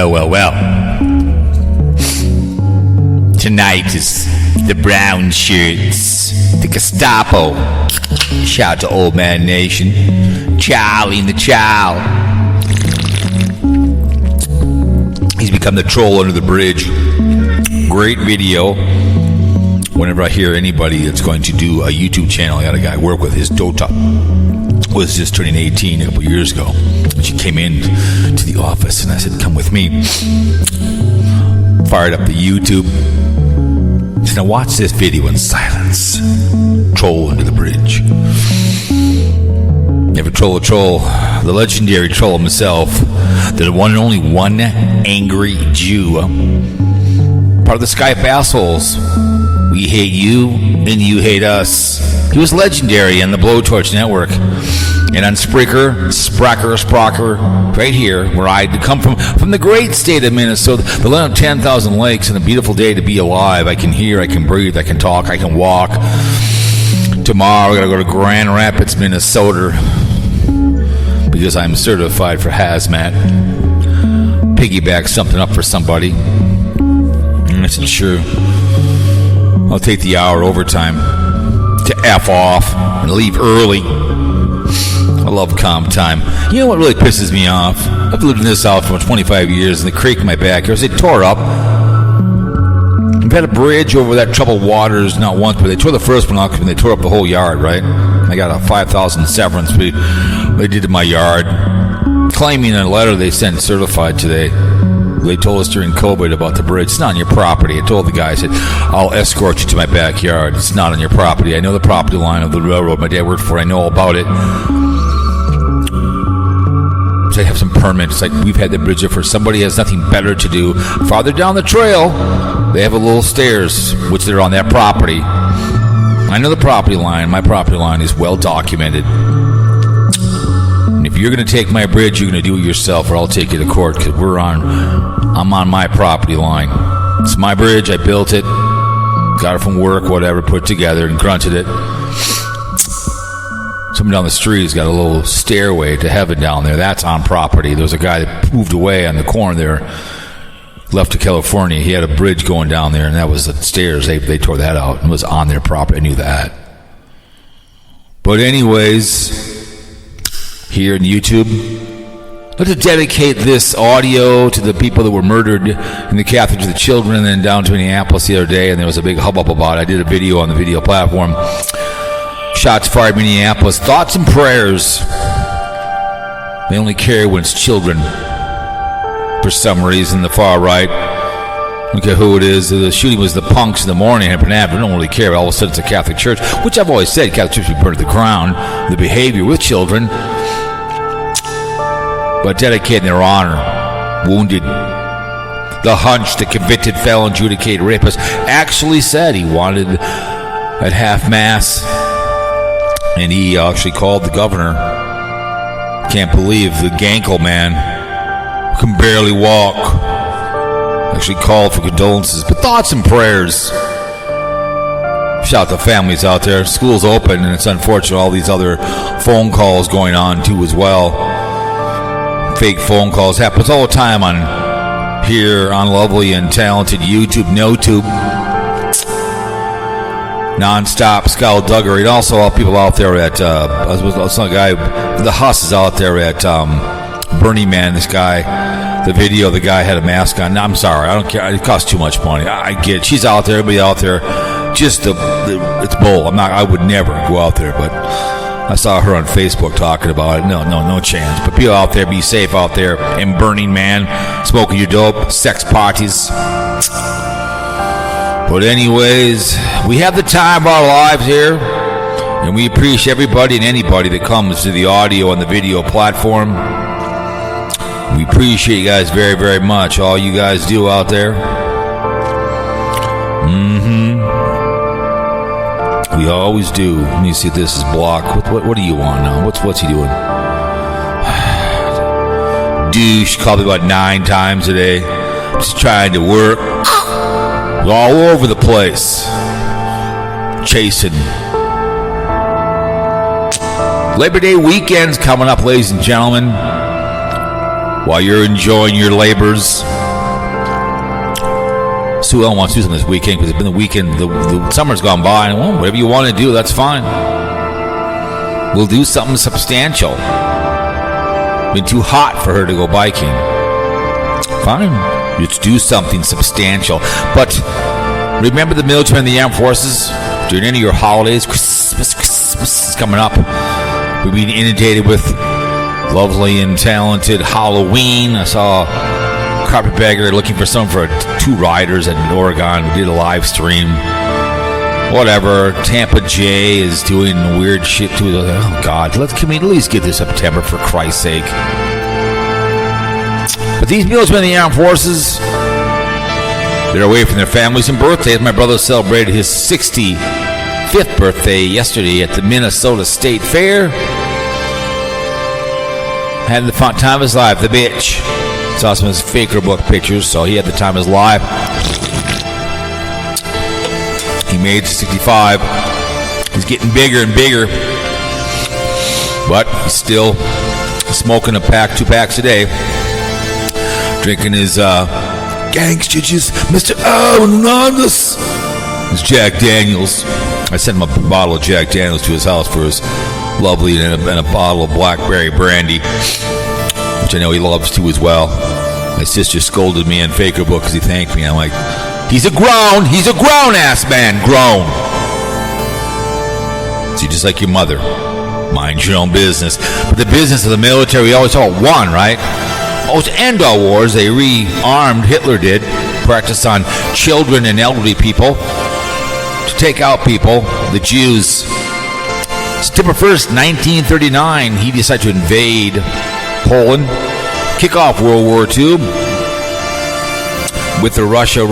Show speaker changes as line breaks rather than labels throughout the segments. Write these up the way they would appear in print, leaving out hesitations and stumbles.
Well. Tonight is the brown shirts, the Gestapo. Shout out to Old Man Nation. Charlie and the Chow. He's become the troll under the bridge. Great video. Whenever I hear anybody that's going to do a YouTube channel, I got a guy I work with, his Dota was just turning 18 a couple years ago. She came in to the office and I said, come with me. Fired up the YouTube. I said, now watch this video in silence. Troll under the bridge. Never troll a troll. The legendary troll himself. The one and only one angry Jew. Part of the Skype assholes. We hate you and you hate us. He was legendary on the Blowtorch Network. And on Spreaker, right here, where I come from the great state of Minnesota, the land of 10,000 lakes, and a beautiful day to be alive. I can hear, I can breathe, I can talk, I can walk. Tomorrow, I gotta go to Grand Rapids, Minnesota, because I'm certified for hazmat. Piggyback something up for somebody. And I said, sure. I'll take the hour overtime to F off and leave early. I love comp time. You know what really pisses me off? I've lived in this house for 25 years and the creek in my backyard, they tore up. I've had a bridge over that troubled waters not once, but they tore the first one off and they tore up the whole yard, right? I got a $5,000 severance they did to my yard, claiming a letter they sent certified today. They told us during COVID about the bridge. It's not on your property. I told the guy, I said, I'll escort you to my backyard. It's not on your property. I know the property line of the railroad my dad worked for. I know all about it. So they have some permits. Like, we've had the bridge up for somebody has nothing better to do. Farther down the trail, they have a little stairs, which they're on that property. I know the property line. My property line is well documented. And if you're going to take my bridge, you're going to do it yourself, or I'll take you to court, because I'm on my property line. It's my bridge. I built it, got it from work, whatever, put it together and grunted it. Someone down the street has got a little stairway to heaven down there. That's on property. There was a guy that moved away on the corner there, left to California. He had a bridge going down there, and that was the stairs. They tore that out and was on their property. I knew that. But anyways, here in YouTube, let's dedicate this audio to the people that were murdered in the Catholic to the children, and then down to Minneapolis the other day, and there was a big hubbub about it. I did a video on the video platform. Shots fired Minneapolis. Thoughts and prayers. They only care when it's children. For some reason, the far right. I don't care who it is. The shooting was the punks in the morning in Panama. I don't really care. All of a sudden, it's a Catholic church, which I've always said Catholic church should be burned to the ground. The behavior with children. But dedicating their honor. Wounded. The hunch, the convicted felon, adjudicated rapist, actually said he wanted at half-mass. And he actually called the governor. Can't believe the Gankle man who can barely walk. Actually called for condolences. But thoughts and prayers. Shout out to families out there. School's open, and it's unfortunate all these other phone calls going on too as well. Fake phone calls happens all the time on here on lovely and talented YouTube, NoTube. Non-stop skullduggery. And also all people out there at some guy, the Huss is out there at Burning Man. This guy, the video, the guy had a mask on. No, I'm sorry, I don't care. It costs too much money. I get it. She's out there, everybody out there. Just it's bull. I would never go out there, but I saw her on Facebook talking about it. No chance. But people out there, be safe out there in Burning Man, smoking your dope, sex parties. But anyways, we have the time of our lives here, and we appreciate everybody and anybody that comes to the audio and the video platform. We appreciate you guys very, very much. All you guys do out there. We always do. Let me see if this is blocked. What do you want now? What's he doing? Douche called me about 9 times a day. Just trying to work. All over the place. Chasing. Labor Day weekend's coming up, ladies and gentlemen. while you're enjoying your labors. Sue Ellen wants to do something this weekend because it's been the weekend. The summer's gone by, and well, whatever you want to do, that's fine. We'll do something substantial. Been too hot for her to go biking. Fine, let's do something substantial. But remember the military and the armed forces during any of your holidays. Christmas is coming up. We're being inundated with lovely and talented Halloween. I saw a carpetbagger looking for someone for 2 riders in Oregon. We did a live stream. Whatever. Tampa J is doing weird shit to it. Oh, God. Can we at least get this September, for Christ's sake? But these military and the armed forces, they're away from their families and birthdays. My brother celebrated his 65th birthday yesterday at the Minnesota State Fair. Had the fun time of his life, the bitch. Saw some of his Faker book pictures, so he had the time of his life. He made it to 65. He's getting bigger and bigger. But he's still smoking 2 packs a day. Drinking his gangsters, Mr. Anonymous. His Jack Daniels. I sent him a bottle of Jack Daniels to his house for his lovely and a bottle of blackberry brandy, which I know he loves too as well. My sister scolded me in Faker book because he thanked me. I'm like, he's a grown-ass man, grown. See, just like your mother, mind your own business. But the business of the military, we always all won, right? Oh, to end all wars, they rearmed, Hitler did, practiced on children and elderly people, to take out people, the Jews. September 1st, 1939, he decided to invade Poland, kick off World War II with the Russia.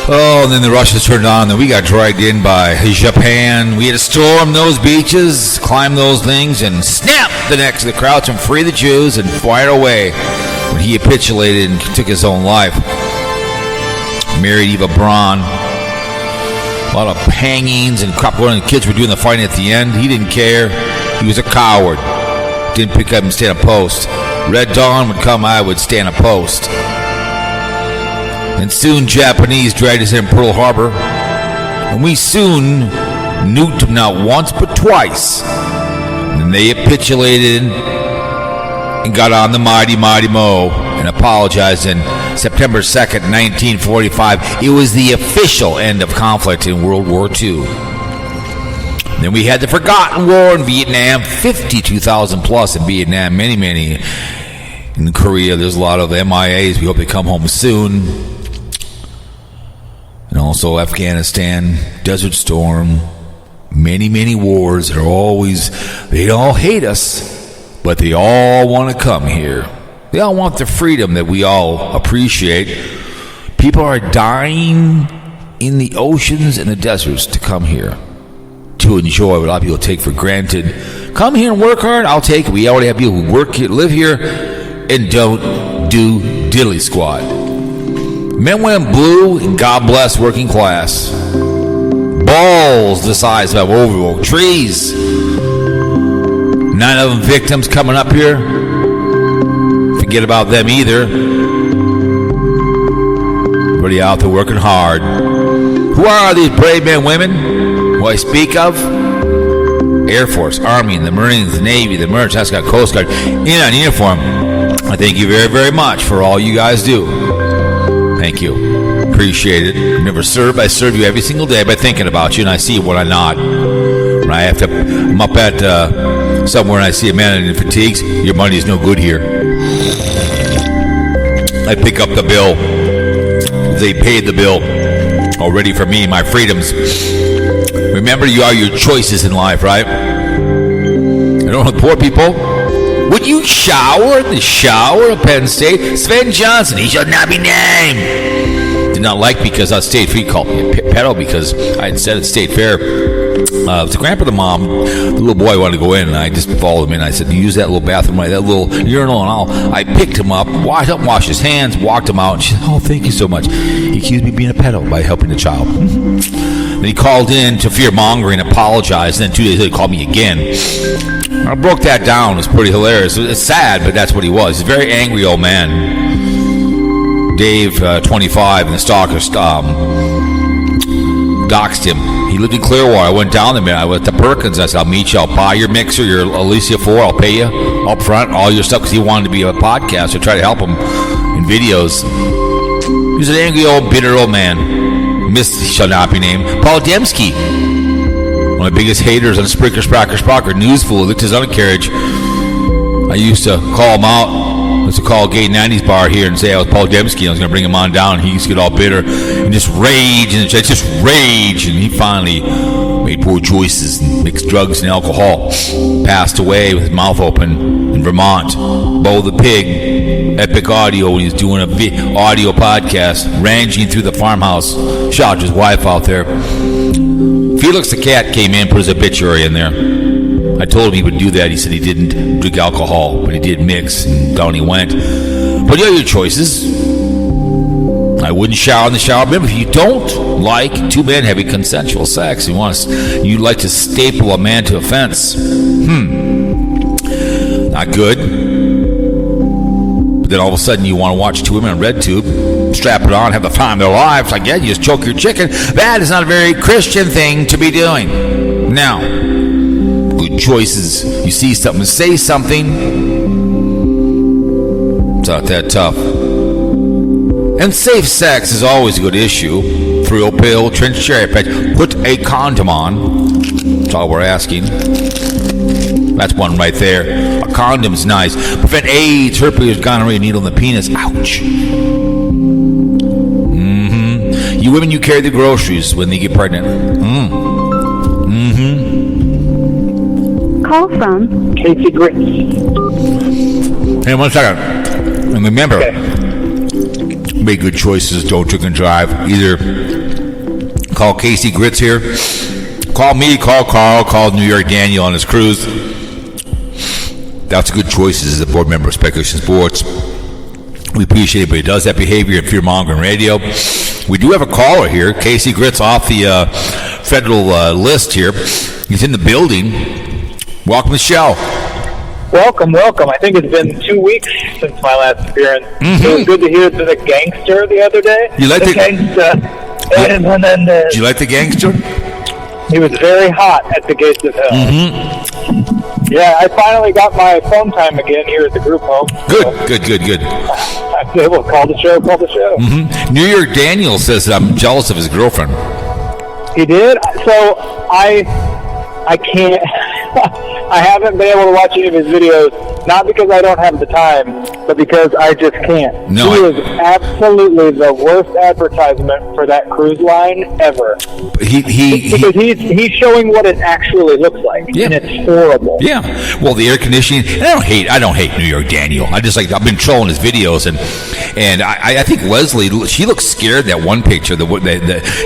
Oh, and then the Russians turned on, and we got dragged in by Japan. We had to storm those beaches, climb those things, and snap the necks of the crowds and free the Jews and fire away when he capitulated and took his own life. Married Eva Braun. A lot of hangings and crap going on. The kids were doing the fighting at the end. He didn't care. He was a coward. Didn't pick up and stand a post. Red Dawn would come, I would stand a post. And soon Japanese dragged us in Pearl Harbor. And we soon nuked them not once but twice. And they capitulated and got on the mighty Mo and apologized in September 2nd, 1945. It was the official end of conflict in World War II. Then we had the forgotten war in Vietnam, 52,000 plus in Vietnam, many in Korea. There's a lot of MIAs. We hope they come home soon. And also Afghanistan, Desert Storm, many wars that are always, they all hate us, but they all want to come here. They all want the freedom that we all appreciate. People are dying in the oceans and the deserts to come here to enjoy what a lot of people take for granted. Come here and work hard, I'll take it. We already have people who work here, live here, and don't do diddly squat. Men, women, blue, and God bless working class. Balls the size of overall trees. 9 of them victims coming up here. Forget about them either. Everybody out there working hard. Who are these brave men and women who I speak of? Air Force, Army, the Marines, the Navy, the Merchant Coast Guard, in on uniform. I thank you very much for all you guys do. Thank you. Appreciate it. Never served. I serve you every single day by thinking about you, and I see it when I'm not. When I'm up at somewhere and I see a man in fatigues, your money's no good here. I pick up the bill. They paid the bill already for me, my freedoms. Remember, you are your choices in life, right? I don't know, poor people. Would you shower in the shower at Penn State? Sven Johnson, he shall not be named. Did not like because on State Fair, he called me a pedo because I had said at State Fair, the grandpa, the mom, the little boy wanted to go in, and I just followed him in. I said, use that little bathroom, that little urinal, and I picked him up, helped him wash his hands, walked him out, and she said, oh, thank you so much. He accused me of being a pedo by helping the child. And he called in to fear-mongering, apologized, and then 2 days later he called me again. I broke that down. It was pretty hilarious. It's sad, but that's what he was. He's a very angry old man. Dave, 25, and the stalkers doxed him. He lived in Clearwater. I went down there, man. I went to Perkins. I said, I'll meet you. I'll buy your mixer, your Alicia 4. I'll pay you up front, all your stuff, because he wanted to be a podcaster. Try to help him in videos. He was an angry old, bitter old man. Shall not be named. Paul Dembski. One of my biggest haters on Sprocker, Newsfool, licked his undercarriage. I used to call him out. I used to call Gay 90s Bar here and say I was Paul Dembski and I was going to bring him on down. He used to get all bitter and just rage, and just rage. And he finally made poor choices and mixed drugs and alcohol. Passed away with his mouth open in Vermont. Bo the Pig, Epic Audio, when he was doing a audio podcast, ranging through the farmhouse. Shot his wife out there. Felix the Cat came in, put his obituary in there. I told him he would do that. He said he didn't drink alcohol, but he did mix, and down he went. But you have your choices. I wouldn't shower in the shower. Remember, if you don't like two men having consensual sex, you like to staple a man to a fence. Not good. But then all of a sudden you want to watch two women on RedTube, strap it on, have the time of their lives. Like, yeah, you just choke your chicken. That is not a very Christian thing to be doing. Now, good choices. You see something, say something. It's not that tough. And safe sex is always a good issue. Thrill pill, trench cherry patch. Put a condom on. That's all we're asking. That's one right there. A condom's nice. Prevent AIDS, herpes, gonorrhea, needle in the penis. Ouch. You women, you carry the groceries when they get pregnant.
Call from
Casey Grits.
Hey, 1 second. And remember, make good choices. Don't drink and drive. Either call Casey Grits here, call me, call Carl, call New York Daniel on his cruise. That's good choices as a board member of Speculation Sports. We appreciate everybody who does that behavior at Fear Mongering Radio. We do have a caller here. Casey Grits off the federal list here. He's in the building. Welcome to the show.
Welcome. I think it's been 2 weeks since my last appearance. It was good to hear the gangster the other day.
You like the
gangster?
Did you like the gangster?
He was very hot at the gates of hell. Yeah, I finally got my phone time again here at the group home.
Good.
I said, well, call the show.
New York Daniel says that I'm jealous of his girlfriend.
He did? So I can't. I haven't been able to watch any of his videos, not because I don't have the time, but because I just can't.
No,
he is absolutely the worst advertisement for that cruise line ever. Because he's showing what it actually looks like, and it's horrible.
Yeah. Well, the air conditioning. And I don't hate New York Daniel. I've been trolling his videos, and I think Leslie, she looks scared. That one picture,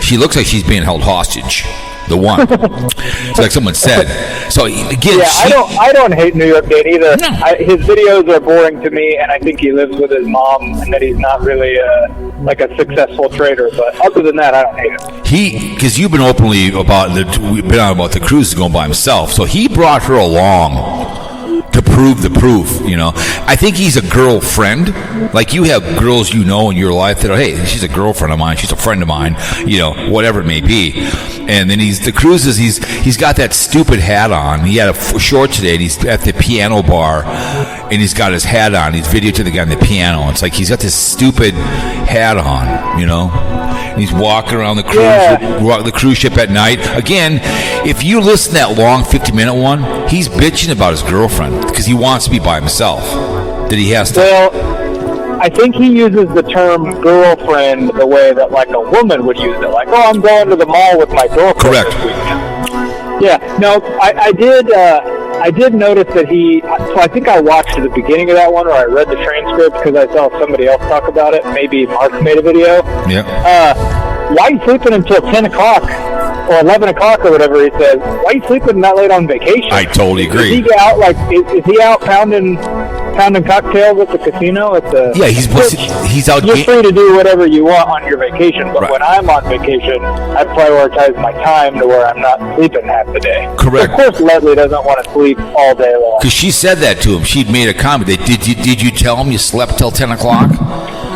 she looks like she's being held hostage. The one, it's like someone said. So again,
I don't hate New York Dane either.
No.
His videos are boring to me, and I think he lives with his mom, and that he's not really like a successful trader. But other than that, I don't hate him.
Because you've been openly we've been on about the cruise going by himself. So he brought her along to prove the proof, I think he's a girlfriend. Like you have girls in your life that are, hey, she's a girlfriend of mine, she's a friend of mine, whatever it may be. And then he's got that stupid hat on. He had a short today, and he's at the piano bar, and he's got his hat on. He's videotaping the guy on the piano. It's like he's got this stupid hat on, And he's walking around the cruise ship at night. Again, if you listen to that long 50-minute one, he's bitching about his girlfriend because he wants to be by himself. That he has to.
Well, I think he uses the term girlfriend the way that like a woman would use it. Like, I'm going to the mall with my girlfriend.
Correct.
This weekend. Yeah. No, I did notice that so I think I watched the beginning of that one, or I read the transcript because I saw somebody else talk about it. Maybe Mark made a video.
Yeah.
Why are you sleeping until 10 o'clock or 11 o'clock or whatever he says? Why are you sleeping that late on vacation?
I totally agree.
Is he out pounding pounding cocktails at the casino at the.
Yeah, he's out.
You're free to do whatever you want on your vacation, but
Right.
when I'm on vacation, I prioritize my time to where I'm not sleeping half the day.
Correct.
Of course, Leslie doesn't want to sleep all day long.
Because she said that to him. She'd made a comment. Did you tell him you slept till 10 o'clock?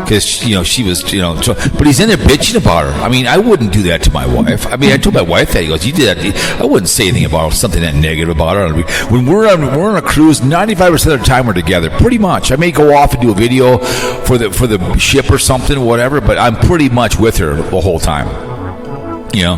Because, she was, but he's in there bitching about her. I mean, I wouldn't do that to my wife. I mean, I told my wife that. He goes, you did that. I wouldn't say anything about something that negative about her. When we're on a cruise, 95% of the time we're together, pretty much. I may go off and do a video for the ship or something or whatever, but I'm pretty much with her the whole time.
Yeah,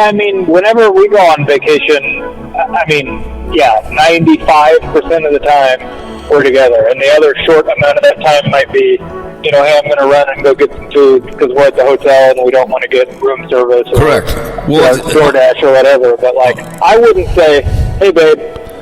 I mean, whenever we go on vacation, 95% of the time we're together, and the other short amount of that time might be, hey, I'm going to run and go get some food because we're at the hotel and we don't want to get room service or
Correct. Well,
DoorDash or whatever. But, I wouldn't say, hey, babe,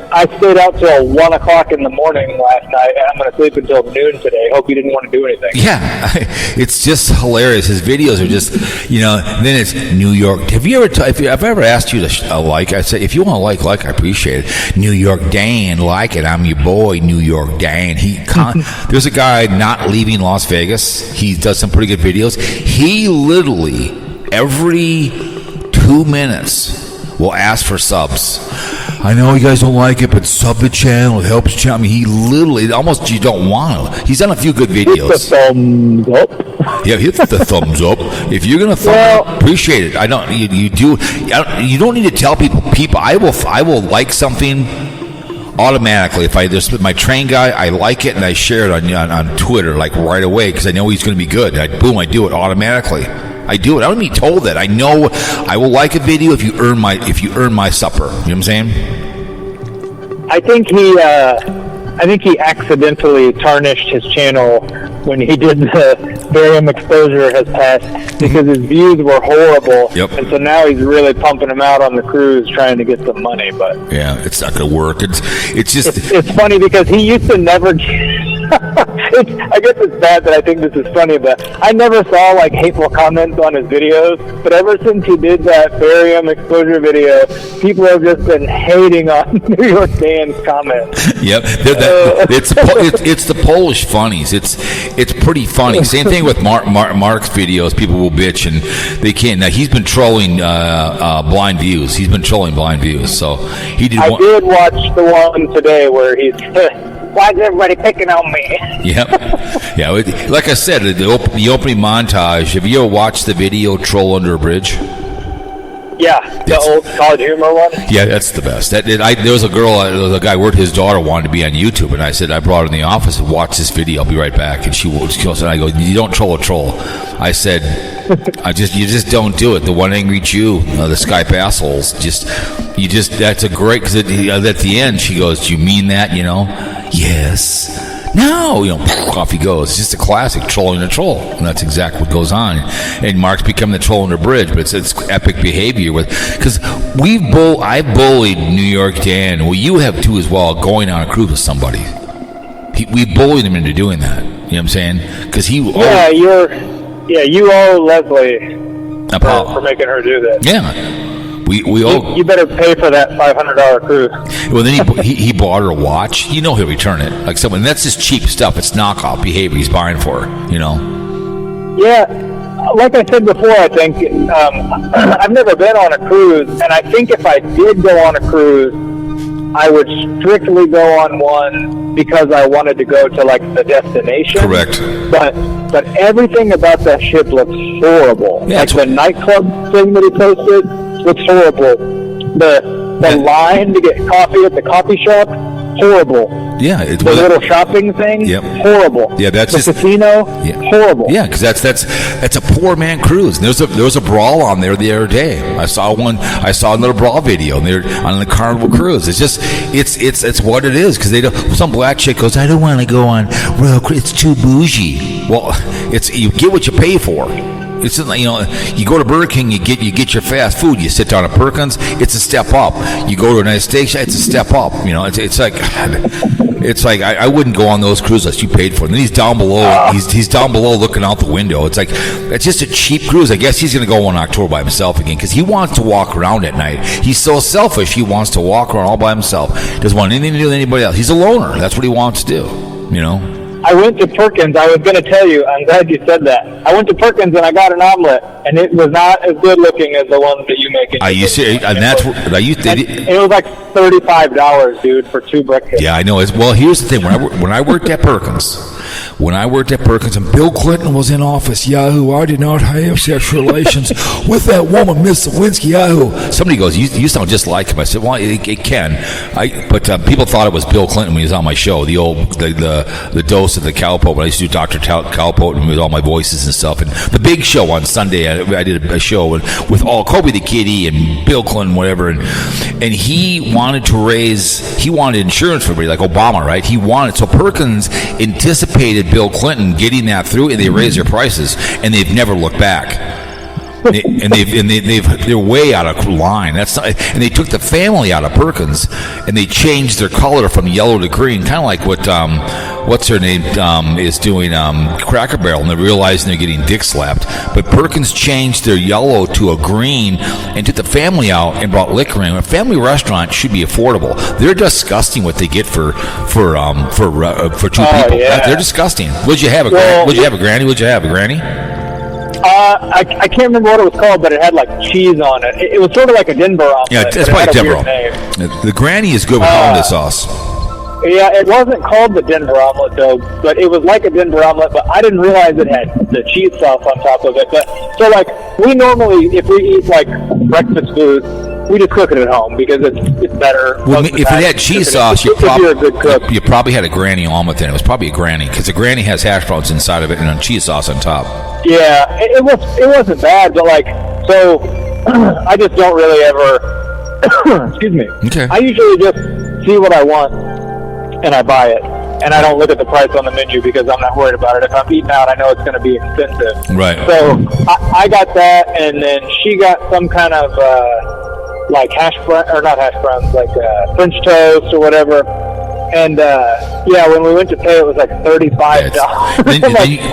I stayed out till 1 o'clock in the morning last night, and I'm going to sleep until noon today. Hope you didn't want to do anything.
Yeah, it's just hilarious. His videos are just, then it's New York. Have you ever, if I've ever asked you to like, I say, if you want to like, I appreciate it. New York Dan, like it. I'm your boy, New York Dan. There's a guy not leaving Las Vegas. He does some pretty good videos. He literally, every 2 minutes, will ask for subs. I know you guys don't like it, but sub the channel. It helps the channel. I mean, he literally, almost you don't want to. He's done a few good videos.
Hit the thumbs up.
Yeah, hit the thumbs up. If you're gonna thumb up, appreciate it. I don't. You do. You don't need to tell people. I will like something automatically. If there's my train guy, I like it and I share it on Twitter right away because I know he's going to be good. I do it automatically. I do it. I don't need told that. I know I will like a video if you earn my supper. You know what I'm saying?
I think he accidentally tarnished his channel when he did the barium exposure has passed because his views were horrible.
Yep.
And so now he's really pumping them out on the cruise trying to get some money. But
yeah, it's not going to work.
It's funny because he used to never. I guess it's bad that I think this is funny, but I never saw hateful comments on his videos. But ever since he did that barium exposure video, people have just been hating on New York Dan's comments.
Yep, it's the Polish funnies. It's pretty funny. Same thing with Mark's videos. People will bitch and they can't. Now he's been trolling BlindViews. He's been trolling BlindViews. So he did. I
did watch the one today where he's. Why is everybody picking on me?
Yeah. Like I said, the opening montage. Have you ever watched the video "Troll Under a Bridge"?
Yeah, the old College Humor one.
Yeah, that's the best. There was a guy worked. His daughter wanted to be on YouTube, and I said I brought her in the office and watch this video. I'll be right back. And she goes, and I go, you don't troll a troll. I said, you just don't do it. The one angry Jew, the Skype assholes. That's a great because at the end she goes, do you mean that? Yes. No, off he goes. It's just a classic trolling a troll, and that's exactly what goes on. And Mark's become the troll under bridge, but it's epic behavior because I bullied New York Dan. Well, you have too as well. Going on a cruise with somebody, we bullied him into doing that. You know what I'm saying? Because you owe Leslie for making her do that. Yeah. We owe.
You better pay for that $500 cruise.
Well, then he bought her a watch. He'll return it. And that's just cheap stuff. It's knockoff behavior he's buying for her.
Yeah, like I said before, I think I've never been on a cruise, and I think if I did go on a cruise, I would strictly go on one because I wanted to go to the destination.
Correct.
But everything about that ship looks horrible.
Yeah,
the nightclub thing that he posted looks horrible. The line to get coffee at the coffee shop, horrible.
Yeah,
the little shopping thing, horrible.
Yeah, that's
the casino, horrible.
Yeah, because that's a poor man cruise. And there was a brawl on there the other day. I saw another brawl video, and they're on the Carnival cruise. It's just it's what it is because some black chick goes, I don't want to go on. Well, it's too bougie. Well, you get what you pay for. It's you go to Burger King, you get your fast food. You sit down at Perkins, it's a step up. You go to a nice steak, it's a step up. It's like I wouldn't go on those cruises unless you paid for it. And then he's down below. He's down below looking out the window. It's just a cheap cruise. I guess he's going to go on October by himself again because he wants to walk around at night. He's so selfish. He wants to walk around all by himself. Doesn't want anything to do with anybody else. He's a loner. That's what he wants to do. you know.
I went to Perkins. I was going to tell you. I'm glad you said that. I went to Perkins and I got an omelet, and it was not as good looking as the ones that you make.
And that's what
it was like $35, dude, for 2 breakfasts.
Yeah, I know. Well, here's the thing. When I worked at Perkins, and Bill Clinton was in office, Yahoo, I did not have sexual relations with that woman, Miss Lewinsky, Yahoo. Somebody goes, you sound just like him. I said, well, it can. But people thought it was Bill Clinton when he was on my show, the dose of the Cowpote, when I used to do Dr. Cowpote and with all my voices and stuff. And the big show on Sunday, I did a show with all Kobe the Kitty and Bill Clinton, whatever. And he wanted insurance for everybody, like Obama, right? So Perkins anticipated Bill Clinton getting that through, and they raised their prices, and they've never looked back. They're way out of line. And they took the family out of Perkins, and they changed their color from yellow to green, kind of like what what's her name is doing, Cracker Barrel, and they're realizing they're getting dick slapped. But Perkins changed their yellow to a green and took the family out and brought liquor in. A family restaurant should be affordable. They're disgusting what they get for 2 people.
Yeah.
They're disgusting. Would you have a granny?
I can't remember what it was called, but it had like cheese on it. It was sort of like a Denver omelet.
Yeah, it's probably Denver. The granny is good with hollandaise sauce.
Yeah, it wasn't called the Denver omelet though, but it was like a Denver omelet. But I didn't realize it had the cheese sauce on top of it. But so like we normally, if we eat like breakfast food, we just cook it at home because it's better.
Well, if it had cheese sauce,
you're a good cook.
You probably had a granny omelet then. It was probably a granny because a granny has hash browns inside of it and a cheese sauce on top.
Yeah, it wasn't bad, but like so, I just don't really ever. Excuse me.
Okay.
I usually just see what I want and I buy it, and I don't look at the price on the menu because I'm not worried about it. If I'm eating out, I know it's going to be expensive.
Right.
So I got that, and then she got some kind of. Like not hash browns, like French toast or whatever. And when we went to pay, it was like $35.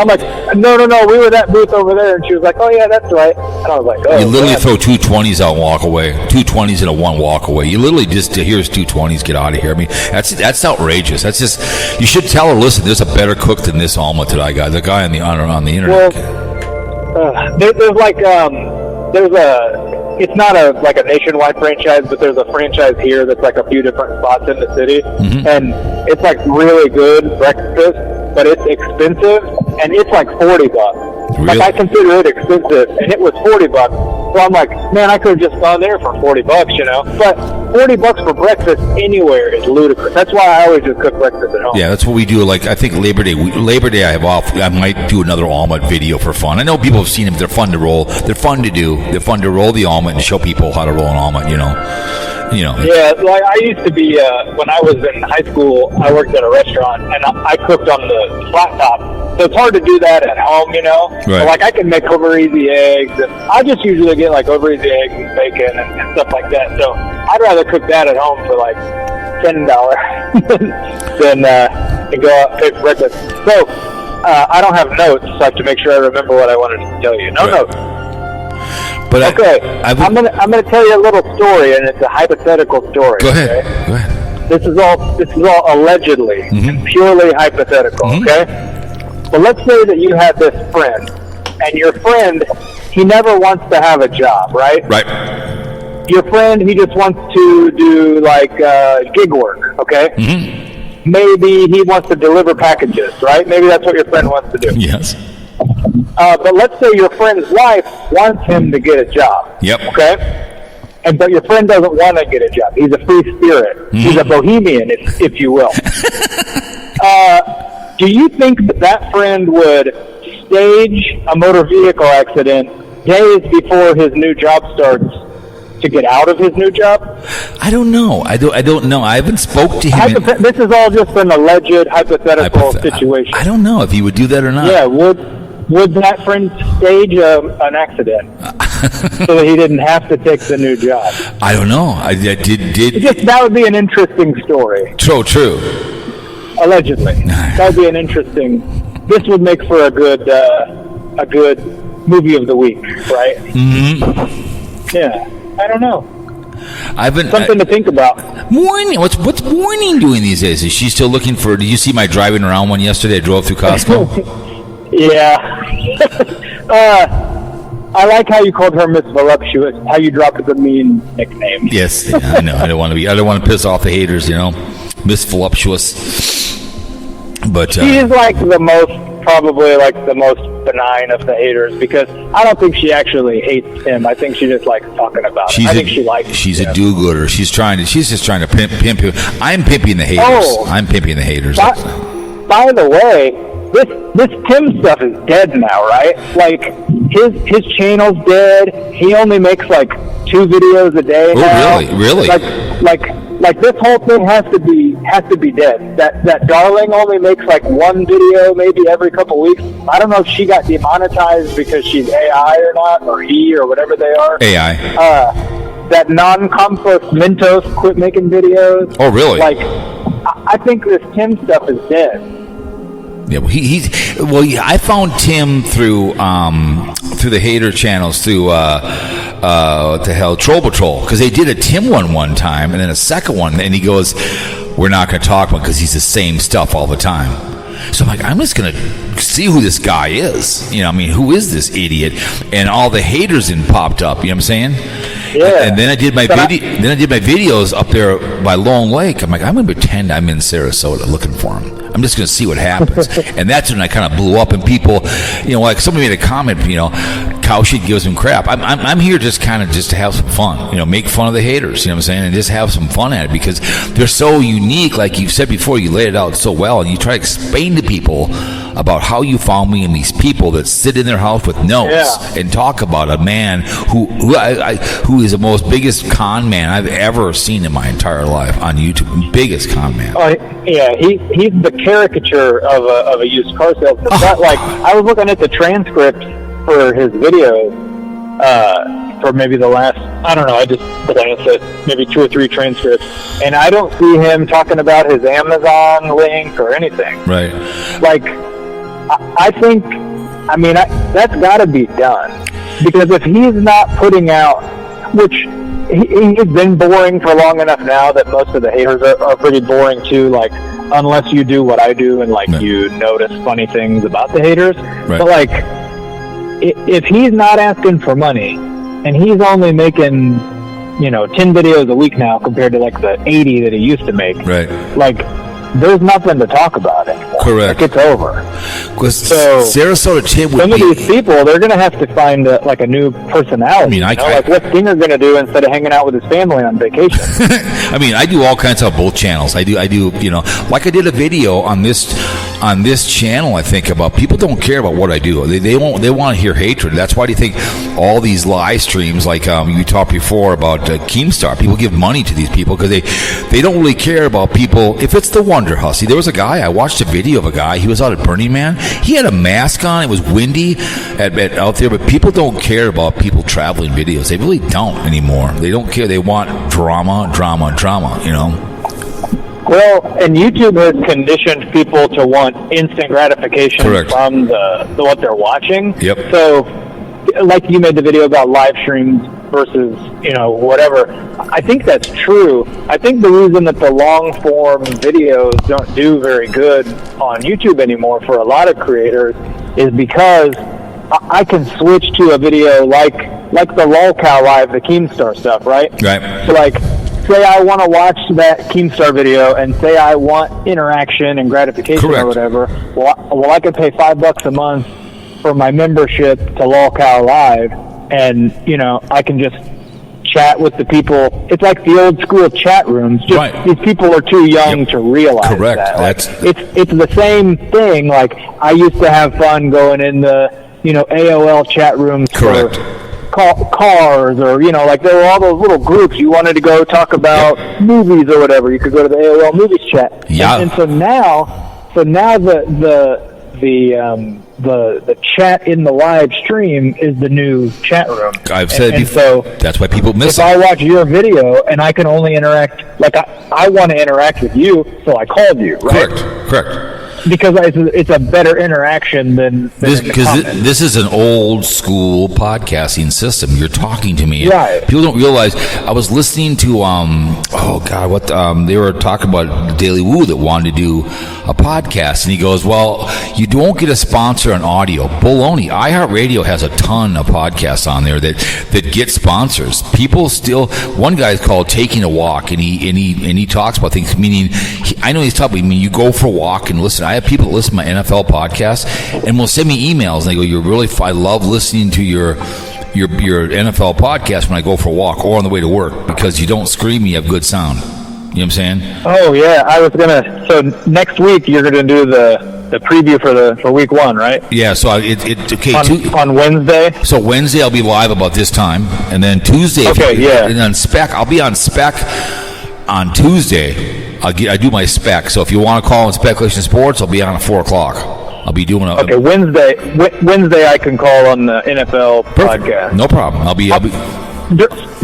I'm like, no, we were that booth over there, and she was like, oh yeah, that's right. And I was like, oh.
You literally throw 2 20s out and walk away. 2 20s and a 1 walk away. You literally just here's 2 20s, get out of here. I mean, that's outrageous. That's just, you should tell her, listen, there's a better cook than this omelet that I got. The guy on the internet.
Well, it's not like a nationwide franchise, but there's a franchise here that's like a few different spots in the city, and it's like really good breakfast, but it's expensive, and it's like $40.
Really?
Like I consider it expensive, and it was $40. So I'm like, man, I could have just gone there for $40, you know. But $40 for breakfast anywhere is ludicrous. That's why I always just cook breakfast at home.
Yeah, that's what we do. Like I think Labor Day I have off. I might do another omelet video for fun. I know people have seen them. They're fun to roll. They're fun to do. They're fun to roll the omelet and show people how to roll an omelet. You know.
Yeah, like I used to be when I was in high school. I worked at a restaurant and I cooked on the flat top. So it's hard to do that at home, you know.
Right.
So, like I can make over easy eggs, and I just usually get like over easy eggs and bacon and stuff like that. So I'd rather cook that at home for like $10 than go out and pay for breakfast. So I don't have notes, so I have to make sure I remember what I wanted to tell you. No notes.
But
okay, I'm gonna tell you a little story, and it's a hypothetical story.
Go ahead.
Okay?
Go ahead.
This is all allegedly and purely hypothetical. Okay. Well, let's say that you have this friend, and your friend, he never wants to have a job, right?
Right.
Your friend, he just wants to do like gig work. Okay. Maybe he wants to deliver packages, right? Maybe that's what your friend wants to do.
Yes.
But let's say your friend's wife wants him to get a job.
Yep.
Okay? But your friend doesn't want to get a job. He's a free spirit. He's a bohemian, if you will. Do you think that friend would stage a motor vehicle accident days before his new job starts to get out of his new job?
I don't know. I don't know. I haven't spoke to him.
This is all just an alleged hypothetical situation.
I don't know if he would do that or not.
Yeah, would that friend stage an accident so that he didn't have to take the new job?
I don't know.
That would be an interesting story.
True.
Allegedly, that would be an interesting. This would make for a good movie of the week, right? Yeah, I don't know.
I've been
something to think about.
Morning. What's Morning doing these days? Is she still looking for? Did you see my driving around one yesterday? I drove through Costco.
Yeah. I like how you called her Miss Voluptuous. How you dropped the mean nickname.
Yes, I know. I don't want to piss off the haters. Miss Voluptuous. But
she's like probably the most benign of the haters, because I don't think she actually hates him. I think she just likes talking about him. I think she likes him.
She's a do-gooder. She's just trying to pimp him. I'm pimping the haters. I'm pimping the haters.
By the way, this Tim stuff is dead now, right? Like his channel's dead. He only makes like 2 videos a day now.
Really?
Like this whole thing has to be dead. That Darling only makes like 1 video maybe every couple weeks. I don't know if she got demonetized because she's AI or not, or he, or whatever they are.
AI.
That non-compost Mentos quit making videos.
Oh, really?
Like, I think this Tim stuff is dead.
Yeah, well, I found Tim through the hater channels, through what the hell, Troll Patrol, because they did a Tim one time and then a second one, and he goes, "We're not going to talk about," because he's the same stuff all the time. So I'm like, I'm just going to see who this guy is. Who is this idiot? And all the haters popped up. You know what I'm saying? Yeah. And then I did my videos up there by Lone Lake. I'm like, I'm going to pretend I'm in Sarasota looking for him. I'm just going to see what happens. And that's when I kind of blew up, and people, like somebody made a comment, cow shit gives him crap. I'm here just to have some fun, make fun of the haters, you know what I'm saying, and just have some fun at it, because they're so unique. Like you've said before, you laid it out so well, and you try to explain to people about how you found me and these people that sit in their house with notes and talk about a man who is the most biggest con man I've ever seen in my entire life on YouTube. Biggest con man.
Oh yeah, he's the caricature of a used car salesman. I was looking at the transcripts for his videos for maybe the last, I don't know, I just glanced at maybe 2 or 3 transcripts, and I don't see him talking about his Amazon link or anything.
Right.
Like, I think, that's got to be done, because if he's not putting out, which he's been boring for long enough now that most of the haters are pretty boring too, like, unless you do what I do and you notice funny things about the haters. Right. But like, if he's not asking for money and he's only making 10 videos a week now compared to like the 80 that he used to make,
right,
like, there's nothing to talk about anymore.
Correct.
Like, it's over.
So Sarasota Tim would
some of these people, they're going to have to find a new personality. Like what's Dinger going to do instead of hanging out with his family on vacation?
I do all kinds of both channels. I do. Like I did a video on this channel, I think, about people don't care about what I do. They want to hear hatred. That's why do you think all these live streams, like you talked before about Keemstar, people give money to these people because they don't really care about people. If it's the Wonder Hussy, there was a guy, I watched a video of a guy, he was out at Burning Man, he had a mask on, it was windy out there, but people don't care about people traveling videos. They really don't anymore. They don't care. They want drama.
Well, and YouTube has conditioned people to want instant gratification from what they're watching.
Yep.
So, like you made the video about live streams versus, whatever. I think that's true. I think the reason that the long-form videos don't do very good on YouTube anymore for a lot of creators is because I can switch to a video like the Lolcow Live, the Keemstar stuff, right?
Right.
So, like, say I want to watch that Keemstar video and say I want interaction and gratification or whatever. Well, I could pay $5 a month for my membership to Lolcow Live, and I can just chat with the people. It's like the old school chat rooms. Just these people are too young to realize that. It's the same thing. Like, I used to have fun going in the AOL chat rooms for cars, or like there were all those little groups. You wanted to go talk about movies or whatever, you could go to the AOL movies chat.
Yeah.
And so now the chat in the live stream is the new chat room.
I've said before, so that's why people miss it.
If I watch your video and I can only interact, like I want to interact with you, so I called you, right?
Correct.
because it's a better interaction than
this, because this is an old school podcasting system. You're talking to me.
Right.
People don't realize. I was listening to they were talking about Daily Woo that wanted to do a podcast, and he goes, "Well, you don't get a sponsor on audio. Baloney. iHeartRadio has a ton of podcasts on there that get sponsors. People still. One guy's called Taking a Walk, and he talks about things. Meaning, I know he's talking. I mean, you go for a walk and listen. I have people that listen to my NFL podcast and will send me emails, and they go, "You're really. I love listening to your NFL podcast when I go for a walk or on the way to work because you don't scream. You have good sound." You know what I'm saying?
Oh yeah, I was gonna. So next week you're gonna do the preview for week 1, right?
Yeah. So
on Wednesday.
So Wednesday I'll be live about this time, and then Tuesday.
Okay. Yeah.
And on spec, I'll be on spec on Tuesday. I do my spec. So if you want to call on Speculation Sports, I'll be on at 4:00. I'll be doing
Okay, Wednesday I can call on the NFL podcast.
No problem. I'll be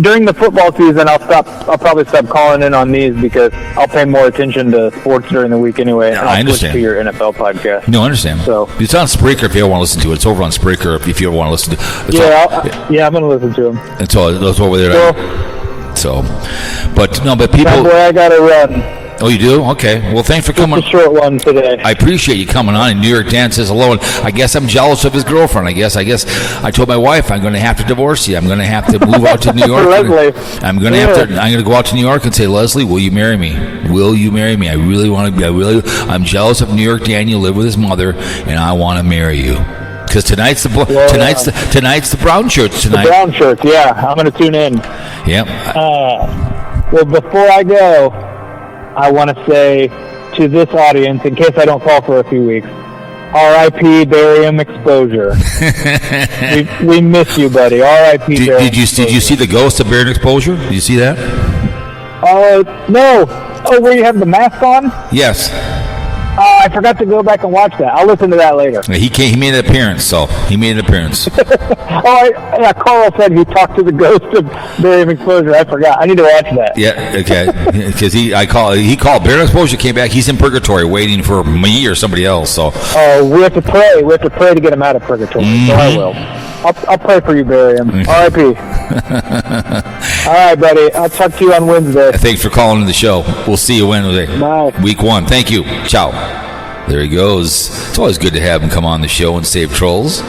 during the football season. I'll probably stop calling in on these because I'll pay more attention to sports during the week anyway.
Yeah,
and
I
I'll
understand.
switch to your NFL podcast.
No, I understand. So it's on Spreaker if you ever want to listen to it. It's over on Spreaker if you ever want to listen to it.
I'm going to listen to them.
It's over there. But people.
Boy, I got to run.
Oh, you do? Okay. Well, thanks for coming.
Just a short one today.
I appreciate you coming on. And New York Dan says hello. And I guess I'm jealous of his girlfriend. I guess I told my wife I'm going to have to divorce you. I'm going to have to move out to New York.
Leslie.
I'm going to go out to New York and say, Leslie, will you marry me? Will you marry me? I really want to. I'm jealous of New York Dan. You live with his mother, and I want to marry you. Because tonight's the brown shirts tonight.
The brown shirts, yeah. I'm going to tune in.
Yep.
Well, before I go, I want to say to this audience, in case I don't call for a few weeks, R.I.P. Barium Exposure. we miss you, buddy. R.I.P. Barium Exposure.
Did you see the ghost of Barium Exposure? Did you see that?
No. Oh, where you have the mask on?
Yes.
I forgot to go back and watch that. I'll listen to that later.
He made an appearance,
Carl said he talked to the ghost of Barium Exposure. I forgot. I need to watch that.
Yeah, okay. Because he called Barium Exposure, came back. He's in purgatory waiting for me or somebody else. So.
Oh, we have to pray. We have to pray to get him out of purgatory. Mm-hmm. So I will. I'll pray for you, Barium. R.I.P. All right, buddy. I'll talk to you on Wednesday.
Thanks for calling to the show. We'll see you Wednesday.
Bye.
Week 1. Thank you. Ciao. There he goes. It's always good to have him come on the show and save trolls.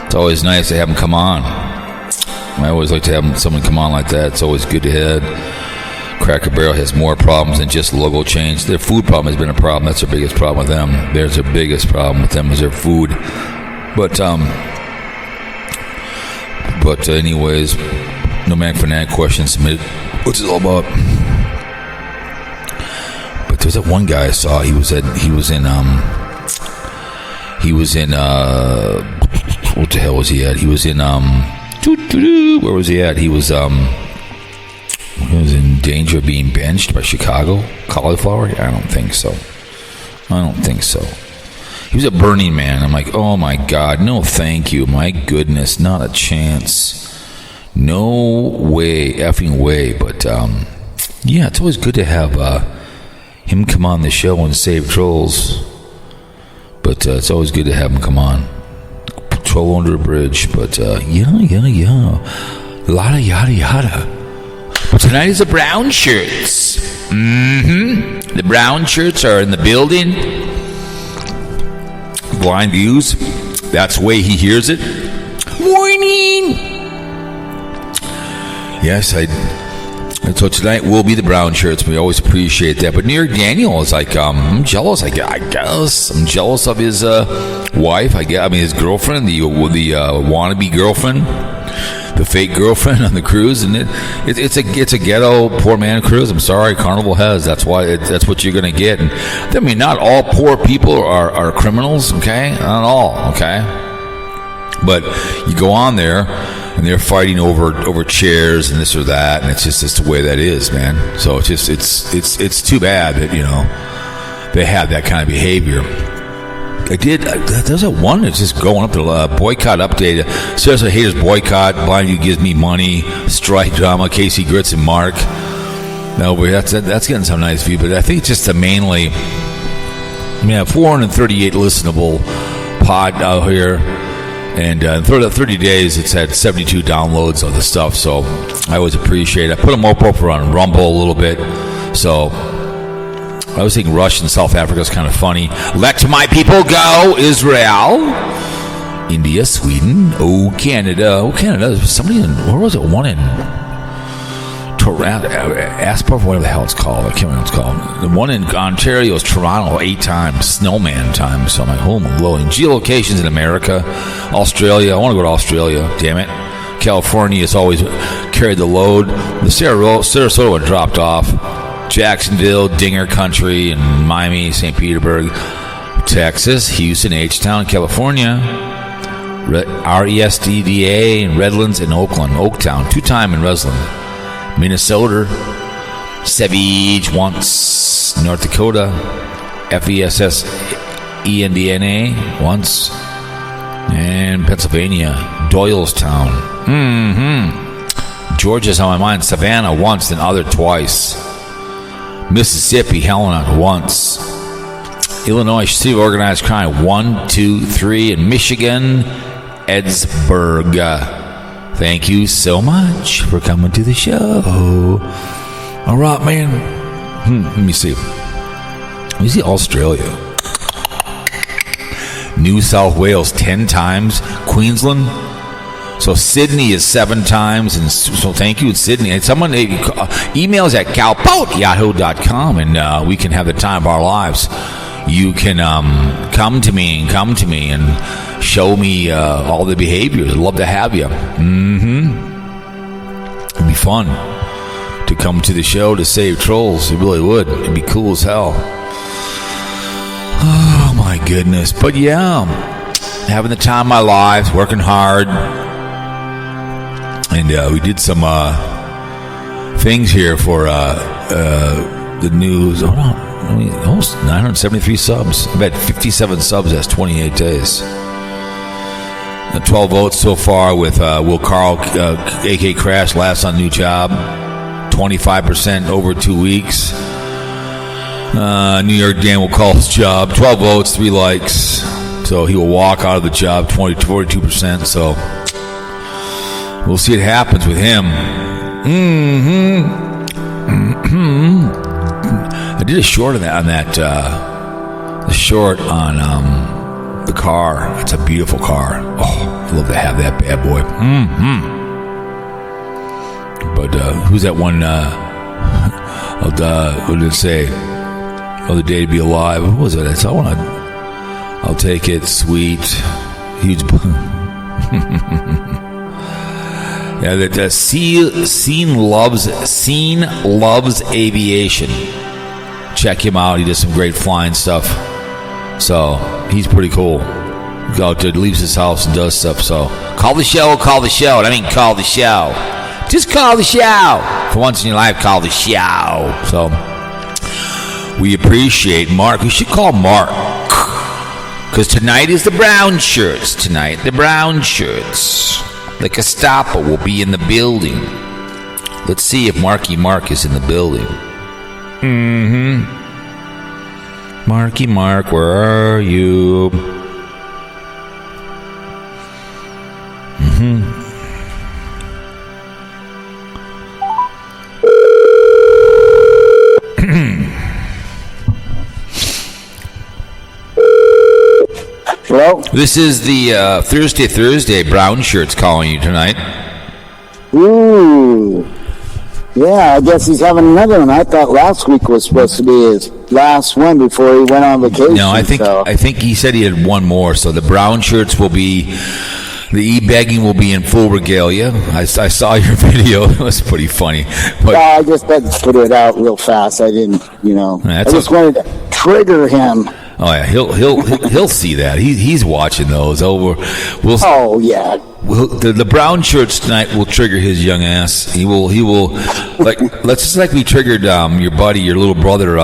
It's always nice to have him come on. I always like to have someone come on like that. It's always good to have. Cracker Barrel has more problems than just logo change. Their food problem has been a problem. That's their biggest problem with them. There's their biggest problem with them is their food. But anyways, no man for that question submitted. What's it all about? But there's that one guy I saw. He was in what the hell was he at? He was in where was he at? He was in danger of being benched by Chicago. Cauliflower? I don't think so. He was a Burning Man. I'm like, oh my God, no thank you. My goodness, not a chance. No way, effing way. But yeah, it's always good to have him come on the show and save trolls. But it's always good to have him come on. Troll under a bridge. But yeah. Yada, yada, yada. But tonight is the brown shirts. Mm-hmm. The brown shirts are in the building. BlindViews. That's the way he hears it. Morning. Yes, so tonight will be the brown shirts. We always appreciate that. But New York Daniel is like, I'm jealous. I guess I'm jealous of his wife. His girlfriend, the wannabe girlfriend, the fake girlfriend on the cruise, and it's a ghetto poor man cruise. I'm sorry, Carnival has. That's what you're gonna get. And I mean, not all poor people are criminals. Okay, not all. Okay, but you go on there. And they're fighting over chairs and this or that, and it's just the way that is, man. So it's too bad that they have that kind of behavior. There's a one that's just going up to boycott update. Sarasota haters boycott. BlindView gives me money. Strike drama. Casey Grits and Mark. No, but that's getting some nice view. But I think it's just mainly Yeah, 438 listenable pod out here. And in 30 days, it's had 72 downloads of the stuff. So I always appreciate it. I put them up over on Rumble a little bit. So I was thinking Russia and South Africa is kind of funny. Let my people go. Israel, India, Sweden, Canada. Canada. Somebody in, where was it? One in Asper, whatever the hell it's called. I can't remember what it's called. The one in Ontario is Toronto 8 times, snowman time. So I'm like, oh my lord. Geolocations in America, Australia. I want to go to Australia. Damn it. California has always carried the load. The Sarasota one dropped off. Jacksonville, Dinger Country, and Miami, St. Petersburg, Texas, Houston, H-Town, California, RESDDA, and Redlands, and Oakland, Oaktown, 2-time in Redlands. Minnesota, Savage once, North Dakota, FESSENDNA once, and Pennsylvania, Doylestown. Georgia's on my mind, Savannah once, then other twice. Mississippi, Helena once. Illinois, City of Organized Crime 1, 2, 3, and Michigan, Edsburg. Thank you so much for coming to the show. All right, man. Let me see. Let me see Australia. New South Wales 10 times. Queensland. So Sydney is 7 times. And so thank you, Sydney. And someone emails at cowpote@yahoo.com, and we can have the time of our lives. You can come to me and show me all the behaviors. I'd love to have you. It'd be fun to come to the show to save trolls. It really would. It'd be cool as hell. Oh my goodness. But yeah, having the time of my life, working hard. And we did some things here for the news. Hold on. Almost 973 subs. I've had 57 subs. That's 28 days. 12 votes so far with Will Carl, a.k.a. Crash, last on new job. 25% over 2 weeks. New York Dan will call his job. 12 votes, 3 likes. So he will walk out of the job. 42%. So we'll see what happens with him. I did a short on that the short on the car. It's a beautiful car. Oh, I'd love to have that bad boy. But who's that one? What did it say? Other day to be alive. What was it? I'll take it. Sweet, huge. Yeah, that Scene loves aviation. Check him out. He does some great flying stuff. So he's pretty cool. He out there, leaves his house and does stuff. So call the show. I mean, call the show. Just call the show. For once in your life, call the show. So we appreciate Mark. We should call Mark. Because tonight is the brown shirts. The Gestapo will be in the building. Let's see if Marky Mark is in the building. Marky Mark, where are you?
Hello?
This is the Thursday brown shirts calling you tonight.
Ooh. Yeah, I guess he's having another one. I thought last week was supposed to be his last one before he went on vacation.
No, I think he said he had one more. So the brown shirts will be, the e-begging will be in full regalia. I saw your video. It was pretty funny. But
I just had to put it out real fast. I didn't, I just wanted to trigger him.
Oh yeah, he'll see that. He's watching those. Oh
yeah.
The brown shirts tonight will trigger his young ass. He will like like we triggered your buddy, your little brother,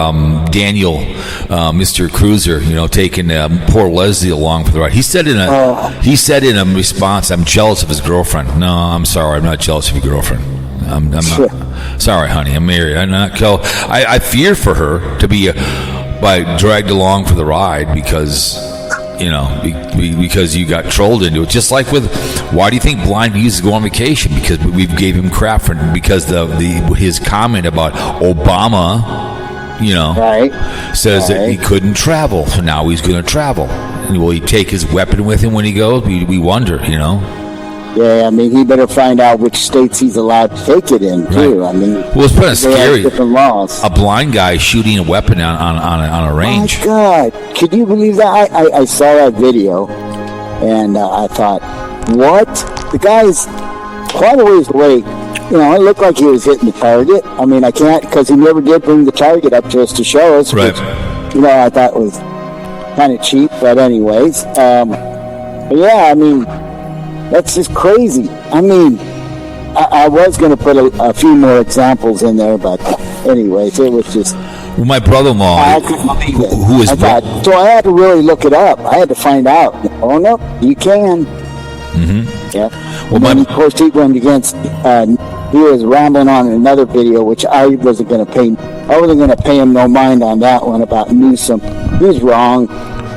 Daniel, Mr. Cruiser. Taking poor Leslie along for the ride. He said in a response, "I'm jealous of his girlfriend." No, I'm sorry, I'm not jealous of your girlfriend. I'm not. Sorry, honey, I'm married. I'm not. I fear for her to be dragged along for the ride because you got trolled into it. Just like with, why do you think BlindViews is going on vacation? Because we gave him crap because his comment about Obama, says that he couldn't travel, so now he's going to travel. And will he take his weapon with him when he goes? We wonder,
Yeah, I mean, he better find out which states he's allowed to take it in, too.
Right.
I mean,
well, it's kind of scary.
Different laws.
A blind guy shooting a weapon on a range.
My God, could you believe that? I saw that video, and I thought, what? The guy's quite a ways away. It looked like he was hitting the target. I mean, I can't, because he never did bring the target up to us to show us.
Right.
Which, I thought was kind of cheap, but anyways. But yeah, I mean, that's just crazy. I mean, I was going to put a few more examples in there, but anyways, it was just...
Well, my brother-in-law,
I couldn't believe it.
who is...
So I had to really look it up. I had to find out. Oh, no, you can.
Mm-hmm.
Yeah.
Well,
of course, he went against... he was rambling on another video, which I wasn't going to pay... I wasn't going to pay him no mind on that one about Newsom. He was wrong.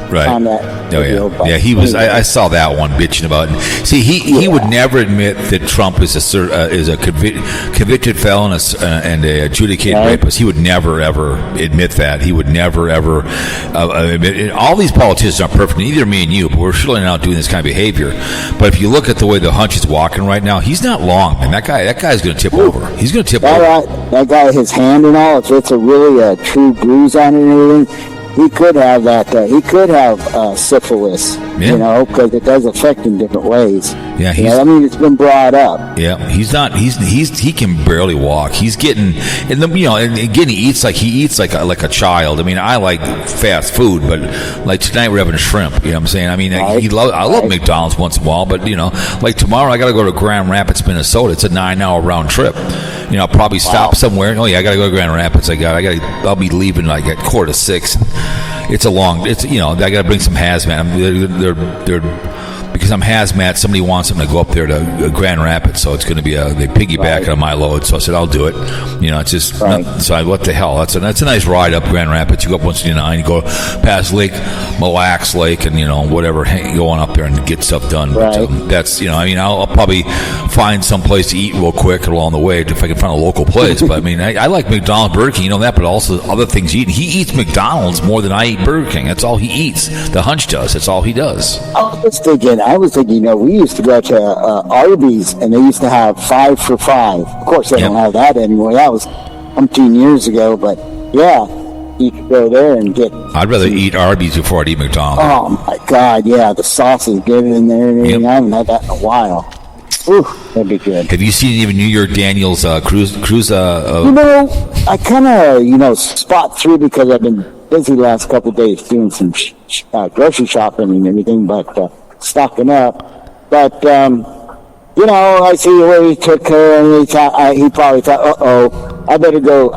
Right.
On that video,
yeah. He was. I saw that one bitching about it. See, he would never admit that Trump is a convicted felon and a adjudicated rapist. He would never ever admit that. He would never ever admit it. All these politicians are perfect. Neither me and you, but we're surely not doing this kind of behavior. But if you look at the way the hunch is walking right now, he's not long, man. That guy's going to tip over. He's going to tip over.
That guy, his hand and all, if it's a really true bruise on it and everything. He could have that. He could have syphilis, because it does affect in different ways.
Yeah,
it's been brought up.
Yeah, he's not. He can barely walk. He's getting, and again, he eats like a child. I mean, I like fast food, but like tonight we're having shrimp. You know what I'm saying? I mean, I love McDonald's once in a while, but like tomorrow I got to go to Grand Rapids, Minnesota. It's a 9-hour round trip. I'll probably stop somewhere. Oh yeah, I got to go to Grand Rapids. I'll be leaving like at 5:45. It's a long. I got to bring some hazmat. They're because I'm hazmat. Somebody wants them to go up there to Grand Rapids, so it's going to be they piggyback on my load. So I said I'll do it. It's just what the hell? That's a nice ride up Grand Rapids. You go up 169, you go past Mille Lacs Lake, and whatever, go on up there and get stuff done.
Right.
But that's I'll probably find some place to eat real quick along the way if I can find a local place. But I like McDonald's, Burger King, that, but also other things he eat. He eats McDonald's more than I eat Burger King. That's all he eats. The hunch does. That's all he does.
I was thinking, we used to go to Arby's, and they used to have 5 for $5. Of course, they don't have that anymore. That was 15 years ago, but yeah, you could go there and get...
I'd rather eat Arby's before I'd eat McDonald's.
Oh, my God, yeah, the sauce is good in there and everything. I haven't had that in a while. Ooh, that'd be good.
Have you seen even New York Daniels cruise?
I kind of, spot through because I've been busy the last couple of days doing some grocery shopping and everything, but stocking up. But, I see where he took her, and he probably thought, I better go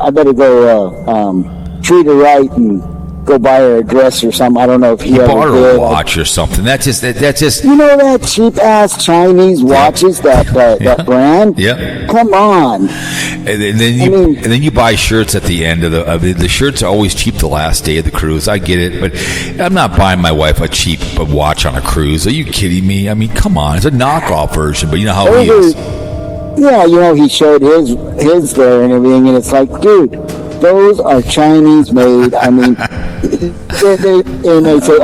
treat her right and go buy her a dress or something. I don't know if he
bought her
did.
a watch or something. That's just
that cheap ass Chinese watches, that brand.
Yeah.
Come on.
And then you buy shirts at the end of the shirts are always cheap the last day of the cruise. I get it, but I'm not buying my wife a cheap watch on a cruise. Are you kidding me? I mean, come on. It's a knockoff version, but you know how he is.
Yeah, he showed his there and everything, and it's like, dude, those are Chinese made. I mean, they say,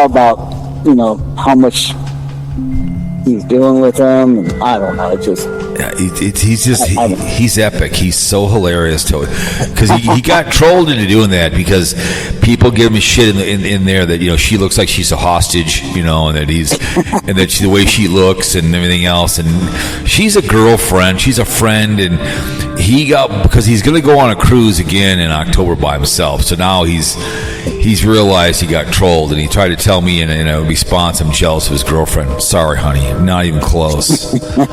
about how much he's doing with them, and I don't know. It's just
he's epic. He's so hilarious to it because he got trolled into doing that because people give him shit in there that she looks like she's a hostage, and that the way she looks and everything else, and she's a girlfriend, she's a friend, and because he's going to go on a cruise again in October by himself. So now he's realized he got trolled, and he tried to tell me in a response, I'm jealous of his girlfriend. Sorry, honey, not even close.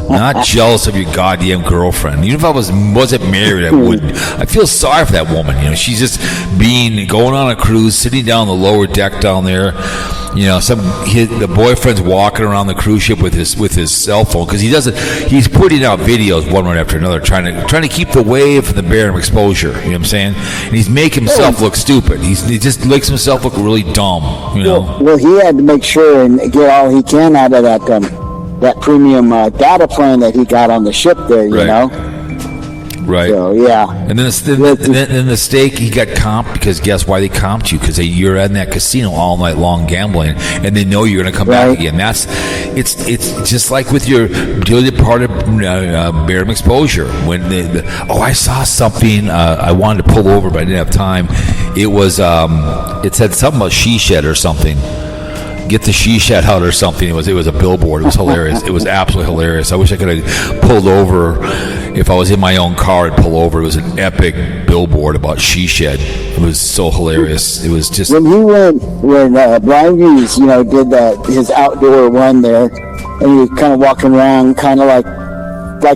Not jealous of your goddamn girlfriend. Even if I wasn't married, I wouldn't. I feel sorry for that woman. She's just going on a cruise, sitting down the lower deck down there. the boyfriend's walking around the cruise ship with his cell phone because he's putting out videos one right after another trying to keep the wave from the barium exposure. You know what I'm saying? And he's making himself look stupid. He just makes himself look really dumb.
Well, he had to make sure and get all he can out of that premium data plan that he got on the ship there. You know.
Right.
So, yeah. And
then the stake, he got comped because guess why they comped you? Because you're in that casino all night long gambling, and they know you're going to come back again. It's just like with your daily part of barium exposure. When I saw something I wanted to pull over, but I didn't have time. It was it said something about she shed or something. Get the she shed out or something. It was a billboard. It was hilarious. It was absolutely hilarious. I wish I could have pulled over. If I was in my own car, I'd pull over. It was an epic billboard about she shed. It was so hilarious. It was just
when BlindViews, did his outdoor one there, and he was kind of walking around, kind of like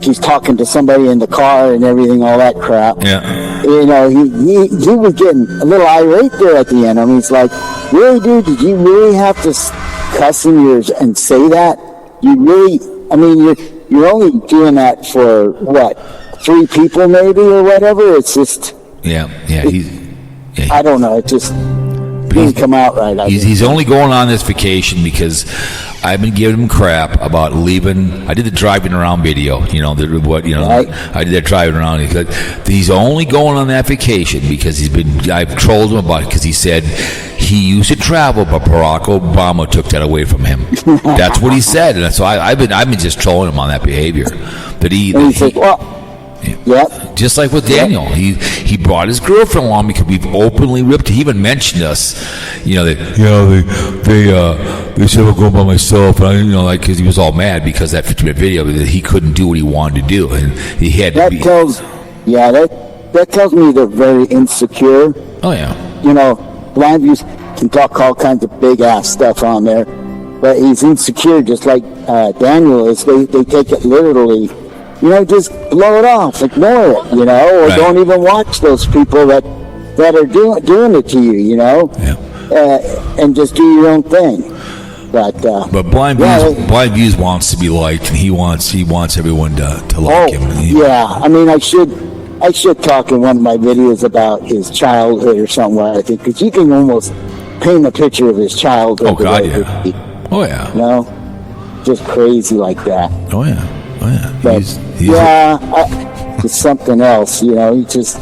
he's talking to somebody in the car and everything, all that crap.
Yeah.
He was getting a little irate there at the end. I mean, it's like, really, dude, did you really have to cuss in yours and say that? You really, I mean, you're only doing that for, 3 people maybe or whatever? It's just...
Yeah.
I don't know. It just didn't come out right.
He's only going on this vacation because I've been giving him crap about leaving. I did the driving around video. I did that driving around. He's only going on that vacation because I've trolled him about it because he said he used to travel, but Barack Obama took that away from him. That's what he said, and so I've been just trolling him on that behavior. Just like with Daniel, he brought his girlfriend along because we've openly ripped. He even mentioned us, they said we're going by myself, and because he was all mad because that 50-minute video that he couldn't do what he wanted to do, and he had to be.
That tells me they're very insecure.
Oh yeah.
BlindViews can talk all kinds of big ass stuff on there, but he's insecure just like Daniel is. They take it literally. Just blow it off, ignore it, or don't even watch those people that are doing it to you, and just do your own thing. But BlindViews
wants to be liked, and he wants everyone to like him.
I mean, I should talk in one of my videos about his childhood or something. I think because you can almost paint a picture of his childhood.
Oh God, yeah. Oh yeah.
Just crazy like that.
Oh yeah.
But, it's something else, he's just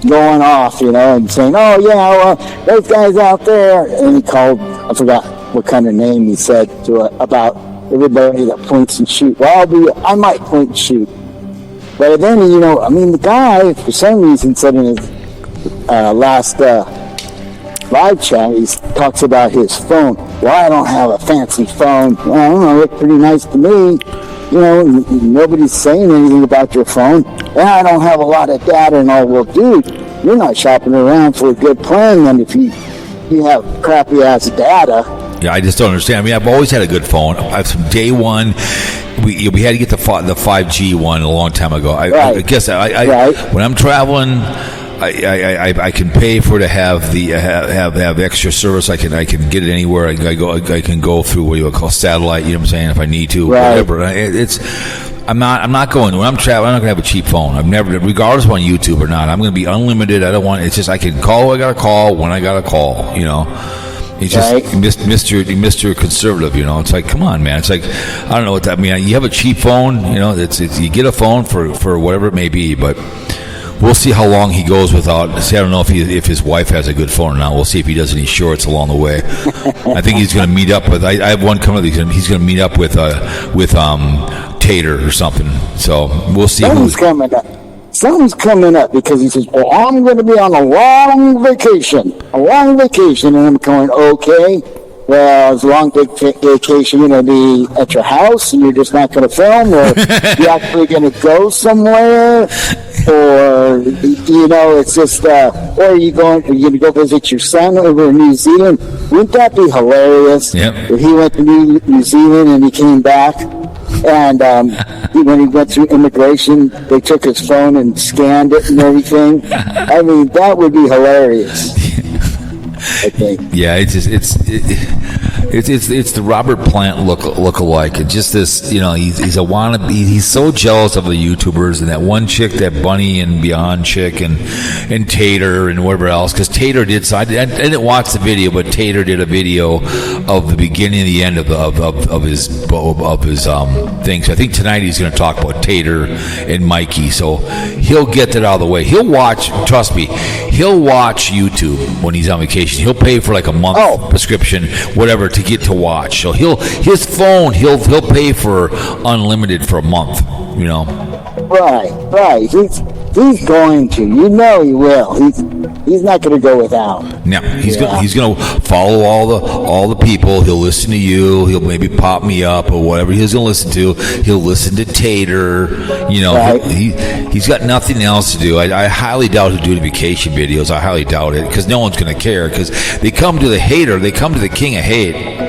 going off, and saying, those guys out there, and he called, I forgot what kind of name he said about everybody that points and shoot. Well, I might point and shoot. But then, the guy, for some reason, said in his last live chat, he talks about his phone. Well, I don't have a fancy phone. Well, I don't know, it looked pretty nice to me. Nobody's saying anything about your phone. And I don't have a lot of data and all. Well, dude, you're not shopping around for a good plan then if you have crappy ass data.
Yeah, I just don't understand. I mean, I've always had a good phone. From day one, we had to get the 5G one a long time ago. I guess when I'm traveling, I can pay for to have the have extra service. I can get it anywhere. I can go through what you would call satellite. You know what I'm saying? If I need to, whatever. I'm not going when I'm traveling. I'm not going to have a cheap phone. I've never, regardless of on YouTube or not. I'm going to be unlimited. I don't want. It's just I can call. I got to call when I got to call. It's just Mr. Conservative, It's like, come on, man. It's like, I don't know what that means. You have a cheap phone, It's you get a phone for whatever it may be, but. We'll see how long he goes without. See, I don't know if his wife has a good phone or not. We'll see if he does any shorts along the way. I think he's going to meet up with. I have one coming. He's going to meet up with Tater or something. So we'll see.
Something's coming up because he says, "Well, I'm going to be on a long vacation, and I'm going, okay. Well, it's a long vacation. You're going to be at your house, and you're just not going to film, or you're actually going to go somewhere." Or it's just, or you're going to go visit your son over in New Zealand. Wouldn't that be hilarious?
Yep.
If he went to New Zealand and he came back, and when he went through immigration, they took his phone and scanned it and everything. I mean, that would be hilarious. I think.
Yeah, It's the Robert Plant look-alike. It's just this, he's a wannabe. He's so jealous of the YouTubers and that one chick, that Bunny and Beyond chick, and Tater and whatever else. Because Tater did. So I didn't watch the video, but Tater did a video of the beginning and the end of his thing. So I think tonight he's going to talk about Tater and Mikey. So he'll get that out of the way. He'll watch. Trust me, he'll watch YouTube when he's on vacation. He'll pay for like a month prescription, whatever, to get to watch. So he'll pay for unlimited for a month.
Right. He's going to. He will. He's not going to go without.
No, he's going to follow all the people. He'll listen to you. He'll maybe pop me up or whatever he's going to listen to. He'll listen to Tater.
Right.
He's got nothing else to do. I highly doubt he'll do the vacation videos. I highly doubt it, because no one's going to care, because they come to the hater. They come to the king of hate.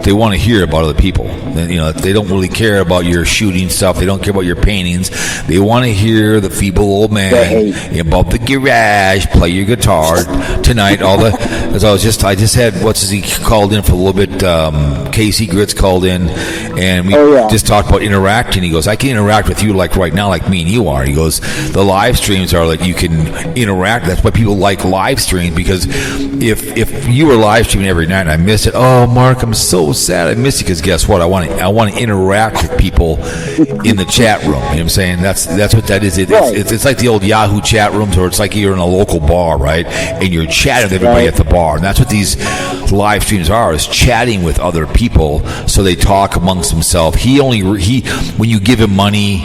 They want to hear about other people. They don't really care about your shooting stuff. They don't care about your paintings. They want to hear the feeble old man about the garage, play your guitar tonight. I just had he called in for a little bit. Casey Gritz called in, and we just talked about interacting. He goes, I can interact with you like right now, like me and you are. He goes, the live streams are like you can interact. That's why people like live streams, because if you were live streaming every night and I missed it, oh Mark, I'm so sad I missed it, because guess what? I want to interact with people in the chat room. You know what I'm saying? That's what that is. It's like the old Yahoo chat rooms, or it's like you're in a local bar, right? And you're chatting with everybody at the bar. And that's what these live streams are, is chatting with other people so they talk amongst themselves. When you give him money,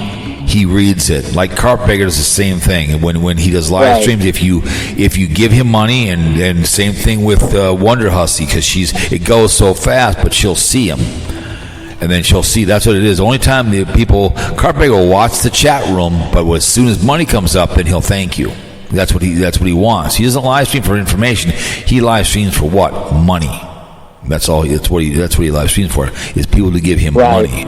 he reads it. Like Carpegger does the same thing. And when he does live streams, if you give him money, and same thing with Wonder Hussy, because it goes so fast, but she'll see him, and then she'll see. That's what it is. The only time the people, Carpegger will watch the chat room, but as soon as money comes up, then he'll thank you. That's what he wants. He doesn't live stream for information. He live streams for what? Money. That's all. That's what he live streams for, is people to give him money.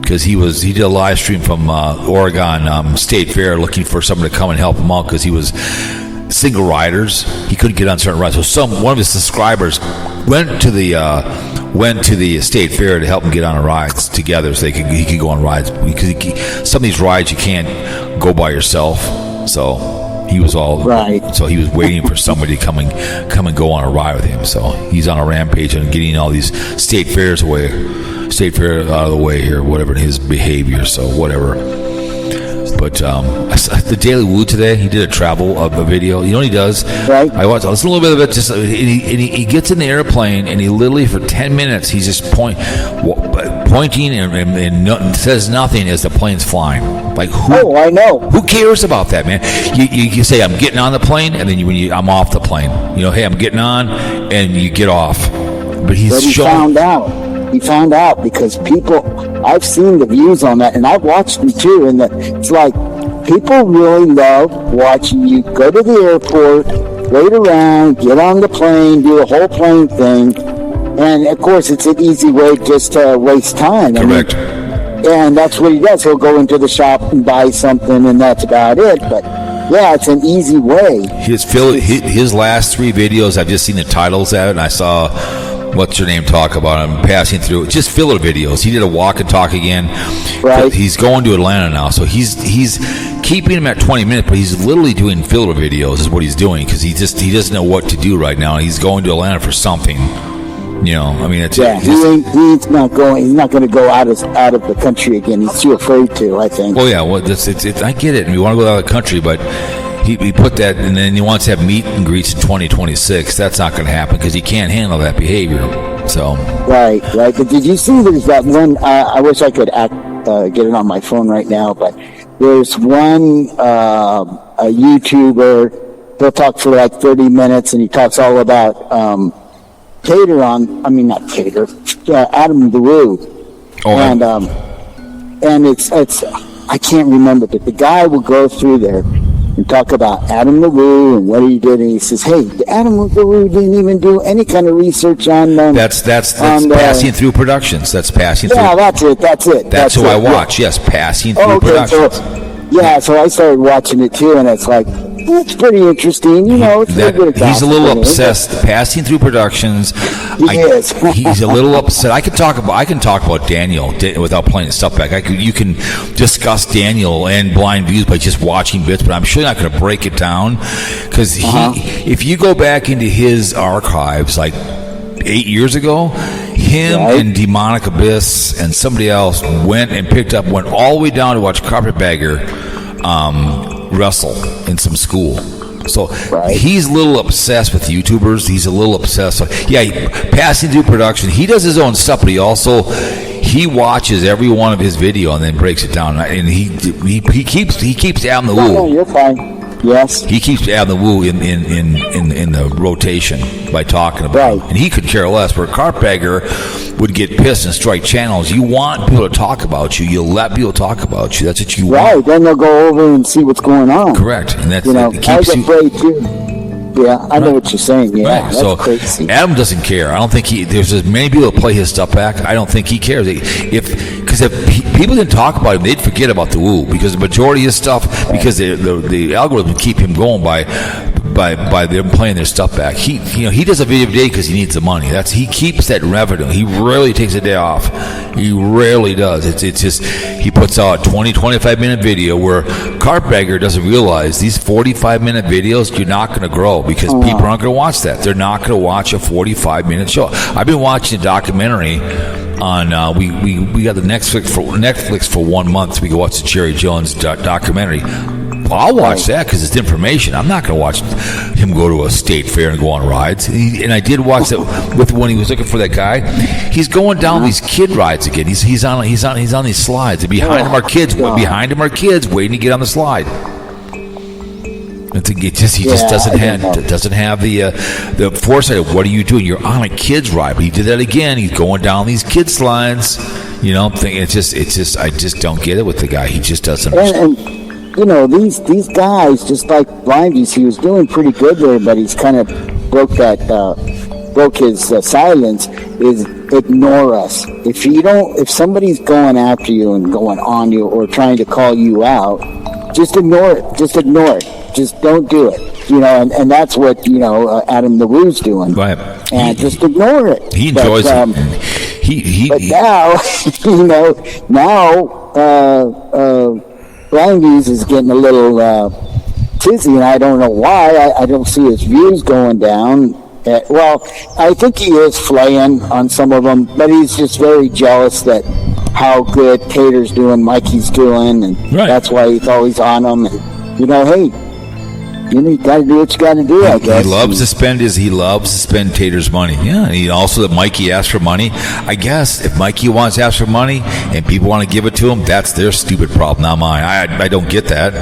Because he did a live stream from Oregon State Fair, looking for someone to come and help him out, because he was single riders. He couldn't get on certain rides, so one of his subscribers went to the State Fair to help him get on rides together, so he could go on rides. Because some of these rides you can't go by yourself, so he was So he was waiting for somebody to come and go on a ride with him. So he's on a rampage and getting all these State Fair out of the way here, whatever, his behavior. So whatever. But the Daily Woo today, he did a travel video. You know what he does? Right. I listened a little bit of it. Just he gets in the airplane, and he literally for 10 minutes he's just pointing and says nothing as the plane's flying. Like
I know.
Who cares about that, man? You say I'm getting on the plane, and then I'm off the plane. Hey, I'm getting on, and you get off. But he
found out. He found out because I've seen the views on that, and I've watched them too, and it's like people really love watching you go to the airport, wait around, get on the plane, do a whole plane thing, and of course it's an easy way just to waste time.
Correct.
And that's what he does. He'll go into the shop and buy something, and that's about it. But yeah, it's an easy way.
His last 3 videos, I've just seen the titles of it, and I saw what's your name talk about him passing through. Just filler videos. He did a walk and talk again.
Right.
He's going to Atlanta now, so he's keeping him at 20 minutes, but he's literally doing filler videos is what he's doing, because he doesn't know what to do right now. He's going to Atlanta for something. He's not going. He's not going to go out of the country again. He's too afraid to, I think. Well, yeah. Well, I get it. We want to go out of the country, but he put that, and then he wants to have meet and greets in 2026. That's not going to happen, because he can't handle that behavior. So
right. But did you see there's that one? I wish I could get it on my phone right now, but there's one a YouTuber. He'll talk for like 30 minutes, and he talks all about Tater not Tater, Adam the Woo. And it's I can't remember, but the guy will go through there and talk about Adam the Woo and what he did, and he says, "Hey, Adam the Woo didn't even do any kind of research on them."
That's Passing Through Productions. That's Passing Through.
Yeah, that's it.
That's who I watch. Yeah. Yes, Passing Through Productions.
So I started watching it too, and it's like it's pretty interesting. You know, it's a little bit of
he's a little
gossip in it.
obsessed. Passing through productions,
Yes.
he's a little upset. I can talk about Daniel without playing stuff back. You can discuss Daniel and BlindViews by just watching bits, but I'm sure not going to break it down because if you go back into his archives, like 8 years ago, him and Demonic Abyss and somebody else went all the way down to watch Carpetbagger wrestle in some school. So he's a little obsessed with YouTubers. He's a little obsessed. Passing through production. He does his own stuff, but he watches every one of his video and then breaks it down. And he keeps adding the woo.
No, you're fine. Yes.
He keeps adding the woo in the rotation by talking about it. And he could care less. Where Carpetbagger would get pissed and strike channels. You want people to talk about you. You'll let people talk about you. That's what you want.
Right. Then they'll go over and see what's going on.
Correct. And that's,
I was afraid too. Yeah, I know what you're saying. Yeah, that's
so
crazy.
Adam doesn't care. I don't think there's as many people that play his stuff back. I don't think he cares. Because if people didn't talk about him, they'd forget about the woo. Because the majority of his stuff, because the algorithm would keep him going by them playing their stuff back. He does a video every day because he needs the money. He keeps that revenue. He rarely takes a day off. He rarely does. It's just he puts out a 20-25 minute video where Carpetbagger doesn't realize these 45-minute videos you're not going to grow because people aren't going to watch that. They're not going to watch a 45-minute show. I've been watching a documentary on we got the Netflix for 1 month. So we can watch the Jerry Jones documentary. Well, I'll watch that because it's information. I'm not going to watch him go to a state fair and go on rides. And I did watch that when he was looking for that guy. He's going down these kid rides again. He's on these slides. And behind him are kids. Behind him are kids waiting to get on the slide. He just doesn't have the foresight of what are you doing? You're on a kid's ride, but he did that again. He's going down these kid slides. It's just I just don't get it with the guy. He just doesn't.
And these guys, just like BlindViews, he was doing pretty good there, but he's kind of broke his silence. Is ignore us. If somebody's going after you and going on you or trying to call you out, just ignore it. Just ignore it. Just don't do it. And that's what Adam the Woo's doing.
Right.
And just ignore it.
He enjoys it.
But now BlindViews is getting a little tizzy, and I don't know why. I don't see his views going down. I think he is flaying on some of them, but he's just very jealous that how good Tater's doing, Mikey's doing, and that's why he's always on them. And you got to do what you got to do. I guess
he loves to spend Tater's money. Yeah, and he also that Mikey asked for money. I guess if Mikey wants to ask for money and people want to give it to him, that's their stupid problem, not mine. I don't get that.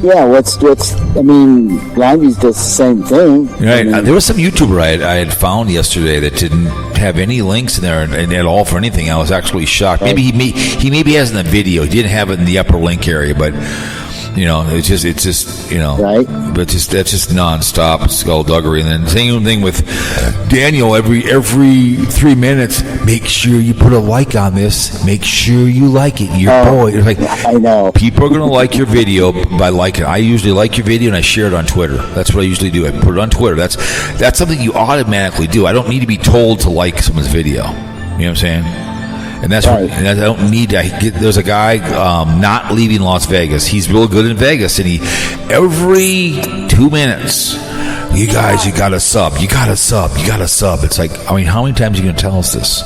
BlindViews does the same thing.
Right. There was some YouTuber I had found yesterday that didn't have any links in there at all for anything. I was actually shocked. Maybe he maybe has in the video. He didn't have it in the upper link area, but it's just
right.
But that's just nonstop skullduggery. And then same thing with Daniel. Every 3 minutes, make sure you put a like on this. Make sure you like it. Your boy. It's like,
I know.
People are going to like your video by liking it. I usually like your video and I share it on Twitter. That's what I usually do. I put it on Twitter. That's something you automatically do. I don't need to be told to like someone's video. You know what I'm saying? And that's right. And I don't need to. There's a guy not leaving Las Vegas. He's real good in Vegas, and every 2 minutes, you guys, you got to sub. You got to sub. It's like, how many times are you going to tell us this?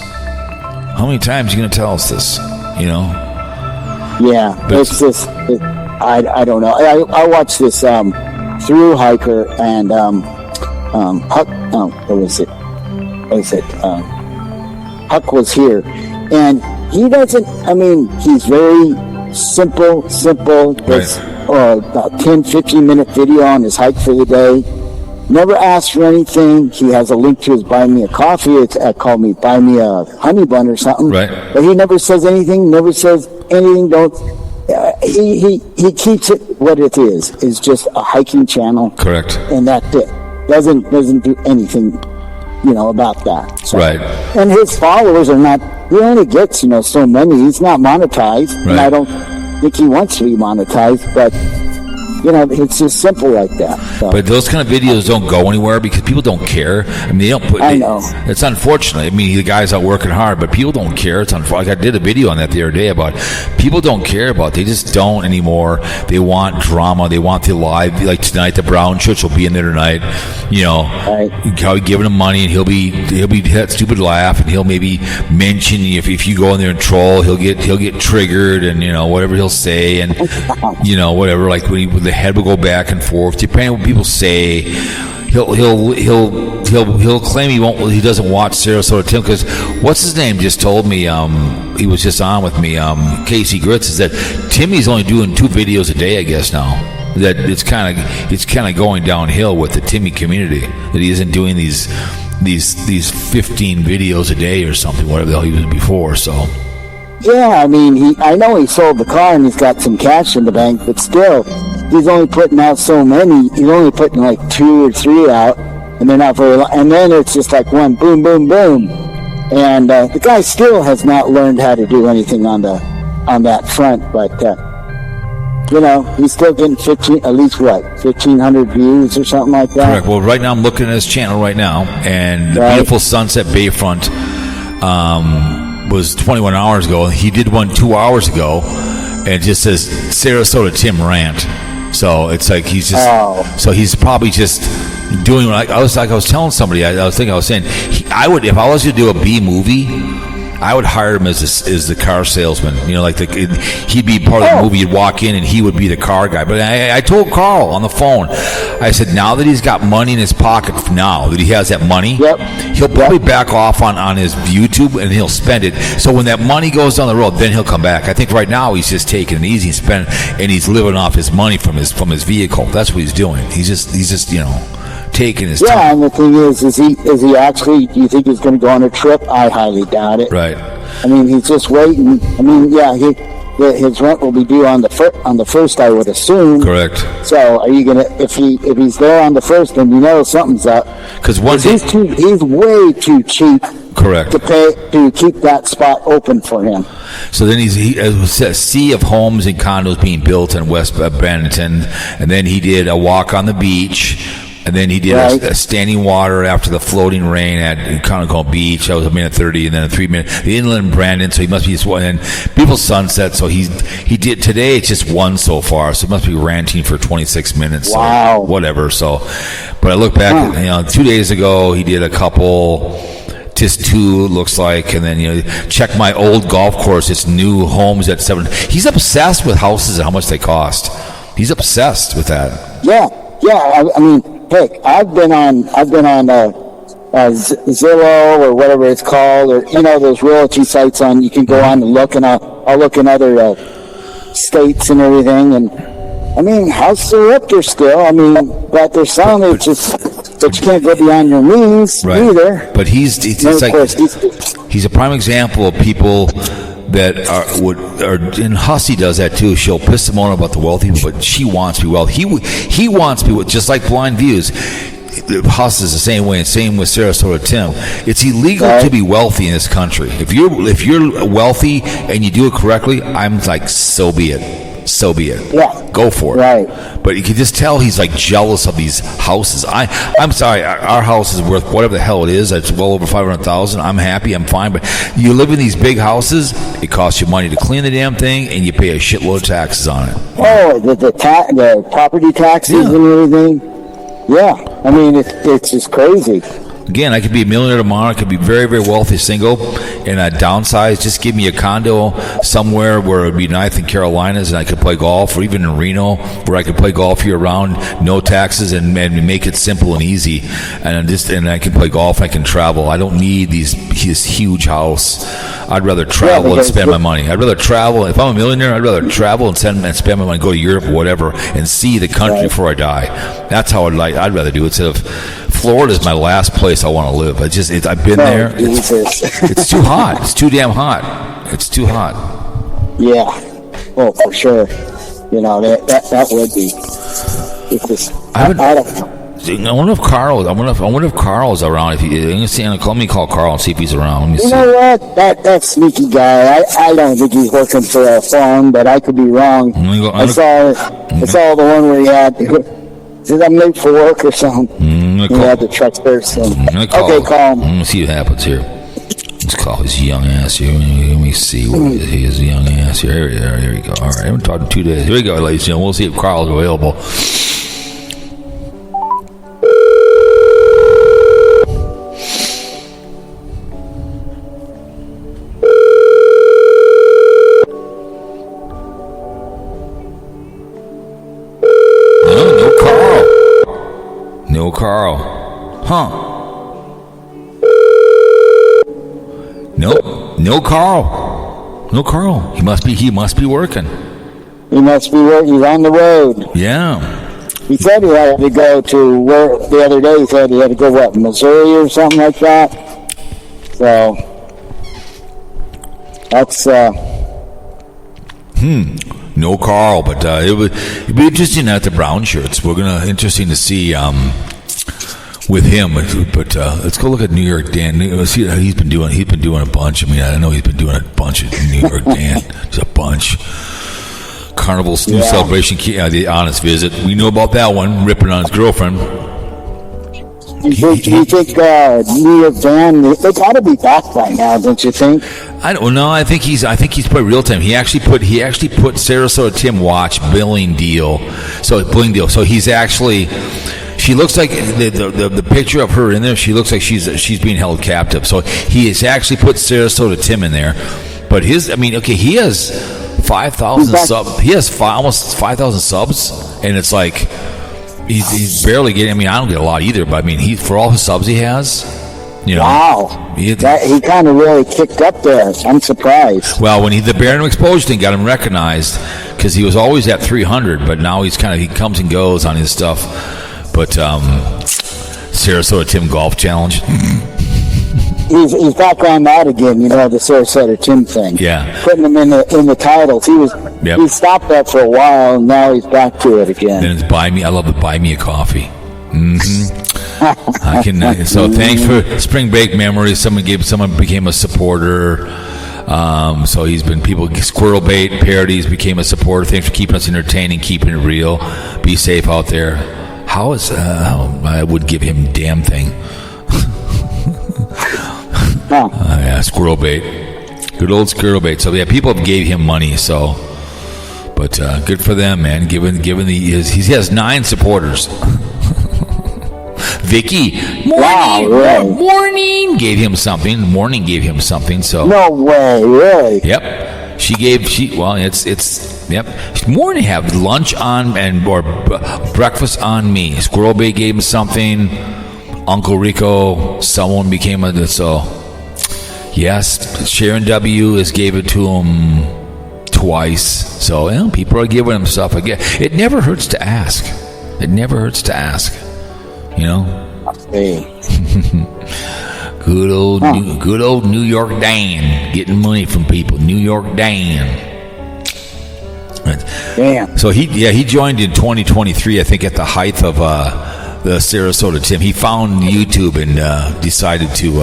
Yeah,
but
it's just I don't know. I watched this through hiker and Huck. What was it? Huck was here. And he doesn't, he's very simple. Does about 10, 15-minute video on his hike for the day. Never asks for anything. He has a link to his Buy Me a Coffee. It's called me Buy Me a Honey Bun or something.
Right.
But he never says anything, he keeps it what it is just a hiking channel.
Correct.
And that's it. Doesn't do anything about that. So,
right.
And his followers are not, he only gets, so many. He's not monetized.
Right.
And I don't think he wants to be monetized, but it's just simple like that. So.
But those kind of videos don't go anywhere because people don't care. I mean, they don't put.
I know.
It's unfortunate. I mean, the guy's out working hard, but people don't care. It's like I did a video on that the other day about people don't care about. They just don't anymore. They want drama. They want the live. Like tonight, the Brown Church will be in there tonight.
Right.
How giving him money, and he'll be that stupid laugh, and he'll maybe mention if you go in there and troll, he'll get triggered, and whatever he'll say, and whatever. Like when the head will go back and forth, depending on what people say. He'll claim he doesn't watch Sarasota Tim, because what's his name just told me, he was just on with me, Casey Gritz, is that Timmy's only doing 2 videos a day, I guess now. That it's kind of going downhill with the Timmy community, that he isn't doing these 15 videos a day or something, whatever the hell he was before. So
yeah, I mean, I know he sold the car and he's got some cash in the bank, but still, he's only putting out so many. He's only putting like 2 or 3 out, and they're not very long. And then it's just like one boom, boom, boom, and the guy still has not learned how to do anything on that front. But he's still getting 1,500 views or something like that.
Correct. Well, right now I'm looking at his channel right now, and the beautiful Sunset Bayfront was 21 hours ago. He did one 2 hours ago, and it just says Sarasota Tim rant. So it's like he's just so he's probably just doing what I was telling somebody. I was saying if I was to do a B movie, I would hire him as the car salesman. He'd be part of the movie. You'd walk in and he would be the car guy. But I told Carl on the phone, I said, now that he's got money in his pocket, now that he has that money, he'll probably back off on his YouTube and he'll spend it. So when that money goes down the road, then he'll come back. I think right now he's just taking it easy and he's living off his money from his vehicle. That's what he's doing. He's just taking his time.
Yeah, and the thing is he actually, do you think he's going to go on a trip? I highly doubt it.
Right.
I mean, he's just waiting. I mean, yeah, his rent will be due on the first, I would assume.
Correct.
So are you going to, if he's there on the first, then something's up.
Because
he's way too cheap.
Correct.
To keep that spot open for him.
So then he a sea of homes and condos being built in West Bennington, and then he did a walk on the beach. And then he did a standing water after the floating rain at Conoco Beach. That was a minute 30, and then a 3 minute. The inland Brandon, so he must be just one. And Beautiful Sunset, so he did today. It's just one so far, so he must be ranting for 26 minutes.
Wow.
So whatever. So, but I look back at 2 days ago, he did a couple. Just 2, it looks like, and then check my old golf course. It's new homes at 7. He's obsessed with houses and how much they cost. He's obsessed with that.
Yeah. I mean. Heck, I've been on Zillow or whatever it's called, or those realty sites you can go on and look, and I'll look in other states and everything, and I mean, houses are up there still. I mean, but they're selling it but you can't go beyond your means either.
But he's a prime example of people that are and Hussey does that too. She'll piss them on about the wealthy, but she wants to be wealthy. He wants to be just like BlindViews. Huss is the same way, and same with Sarasota Tim. It's illegal to be wealthy in this country. If you're wealthy and you do it correctly, I'm like, so be it. Yeah. Go for it.
Right.
But you can just tell he's like jealous of these houses. I'm sorry, our house is worth whatever the hell it is. It's well over $500,000. I'm happy. I'm fine. But you live in these big houses. It costs you money to clean the damn thing, and you pay a shitload of taxes on it.
Oh, the property taxes and everything. Yeah. I mean, it's just crazy.
Again, I could be a millionaire tomorrow. I could be very, very wealthy, single, and downsize. Just give me a condo somewhere where it would be nice in Carolinas, and I could play golf, or even in Reno, where I could play golf year-round, no taxes, and make it simple and easy. And I can play golf. I can travel. I don't need this huge house. I'd rather travel and spend my money. I'd rather travel. If I'm a millionaire, I'd rather travel and spend my money, go to Europe or whatever, and see the country before I die. That's how I'd rather do it. Instead of Florida is my last place I want to live. I've been there. It's too hot. It's too damn hot. It's too hot.
Yeah. Oh, for sure. That would be. It's just. I don't know.
wonder if Carl's around. Let me call Carl and see if he's around. Let me see.
You know what? That sneaky guy. I don't think he's working for a farm, but I could be wrong. I saw the one where he had. Said I'm late for work or something. He had the truck there. So. Okay, call him.
Let me see what happens here. Let's call his young ass here. Let me see what his young ass here. Here we go. All right, I haven't talked in 2 days. Here we go, ladies and gentlemen. We'll see if Carl's available. No Carl. Huh. Nope. No Carl. No Carl. He must be working.
He must be working. He's on the road.
Yeah.
He said he had to go to work the other day. He said he had to go, Missouri or something like that. So, that's,
No Carl, but it'd be interesting at the brown shirts. Interesting to see with him. But let's go look at New York Dan. Let's see, he's been doing a bunch. I mean, I know he's been doing a bunch of New York Dan. Just a bunch. Carnival's new celebration, the honest visit. We know about that one. Ripping on his girlfriend.
You think New York Dan? They got to be back by now, don't you think?
I don't know. I think he's put real time. He actually put Sarasota Tim watch billing deal. So he's actually. She looks like the picture of her in there. She looks like she's being held captive. So he has actually put Sarasota Tim in there. But he has 5,000 subs. He has almost 5,000 subs, and it's like he's barely getting. I mean, I don't get a lot either, but I mean, for all his subs he has.
Wow, he kind of really kicked up there. I'm surprised.
Well, when the Barron exposure thing got him recognized, because he was always at 300, but now he comes and goes on his stuff. But Sarasota Tim Golf Challenge.
He's back on that again. The Sarasota Tim thing.
Yeah,
putting him in the titles. He stopped that for a while, and now he's back to it again.
Then it's buy me. I love the buy me a coffee. Mm-hmm. I can. So thanks for spring break memories. Someone became a supporter. So he's been squirrel bait parodies became a supporter. Thanks for keeping us entertaining, keeping it real. Be safe out there. I would give him damn thing. Yeah, squirrel bait. Good old squirrel bait. So yeah, people gave him money. So, but good for them, man. Given he has 9 supporters. Vicky, morning gave him something. Morning gave him something. So
no way, really?
Yep. Yep. Morning have lunch on or breakfast on me. Squirrel Bay gave him something. Uncle Rico, someone became so. Yes, Sharon W has gave it to him twice. So people are giving him stuff again. It never hurts to ask.
Hey.
Good old New York Dan getting money from people. New York Dan.
Damn.
So he joined in 2023, I think, at the height of the Sarasota Tim. He found YouTube and decided to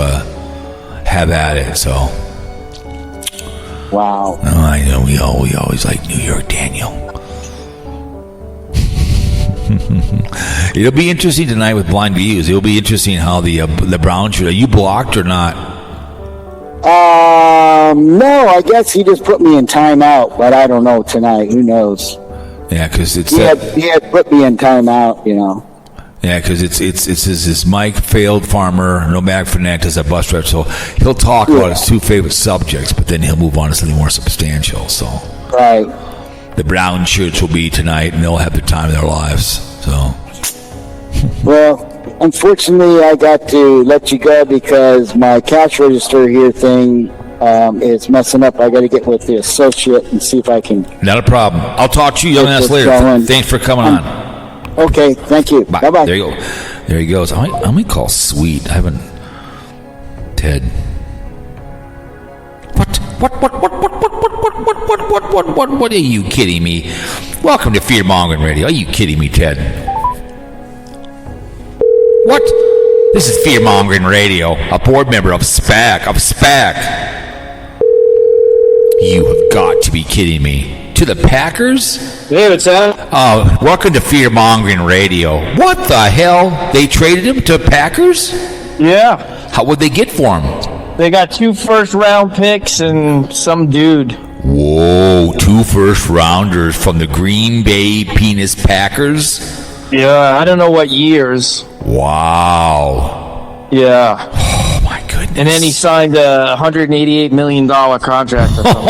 have at it. So.
Wow.
Oh, I know we always like New York Daniel. It'll be interesting tonight with BlindViews. It'll be interesting how the brown shirt. Are you blocked or not?
No. I guess he just put me in timeout, but I don't know tonight. Who knows?
Yeah, because
he had put me in timeout.
Yeah, because it's his Mike failed farmer, nomadic Fernandez, a bus driver. So he'll talk about his 2 favorite subjects, but then he'll move on to something more substantial. So
right.
The brown shirts will be tonight, and they'll have the time of their lives. So,
well, unfortunately, I got to let you go because my cash register here thing is messing up. I got to get with the associate and see if I can.
Not a problem. I'll talk to you young ass later. Thanks for coming on.
Okay, thank you. Bye bye.
There you go. There he goes. I'm gonna call Sweet. I haven't. Ted. What are you kidding me? Welcome to Fear Mongering Radio. Are you kidding me, Ted? This is fear-mongering radio. A board member of SPAC. You have got to be kidding me. To the Packers?
Hey, what's up?
Oh, welcome to fear-mongering radio. What the hell? They traded him to Packers?
Yeah.
How would they get for him?
They got 2 first-round picks and some dude.
Whoa, 2 first-rounders from the Green Bay Penis Packers?
Yeah, I don't know what years.
Wow.
Yeah.
Oh, my goodness.
And then he signed a $188 million contract or something.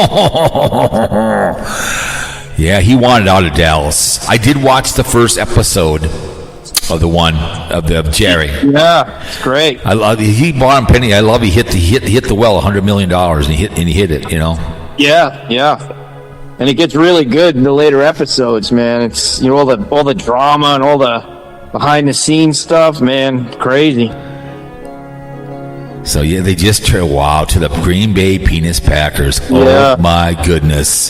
Yeah, he wanted out of Dallas. I did watch the first episode of the Jerry.
Yeah, it's great.
I love he bought him penny. I love he hit the well $100 million and he hit it. You know.
Yeah. And it gets really good in the later episodes, man. It's all the drama and all the behind the scenes stuff, man. Crazy.
So yeah, they just turned to the Green Bay Penis Packers.
Yeah.
Oh my goodness,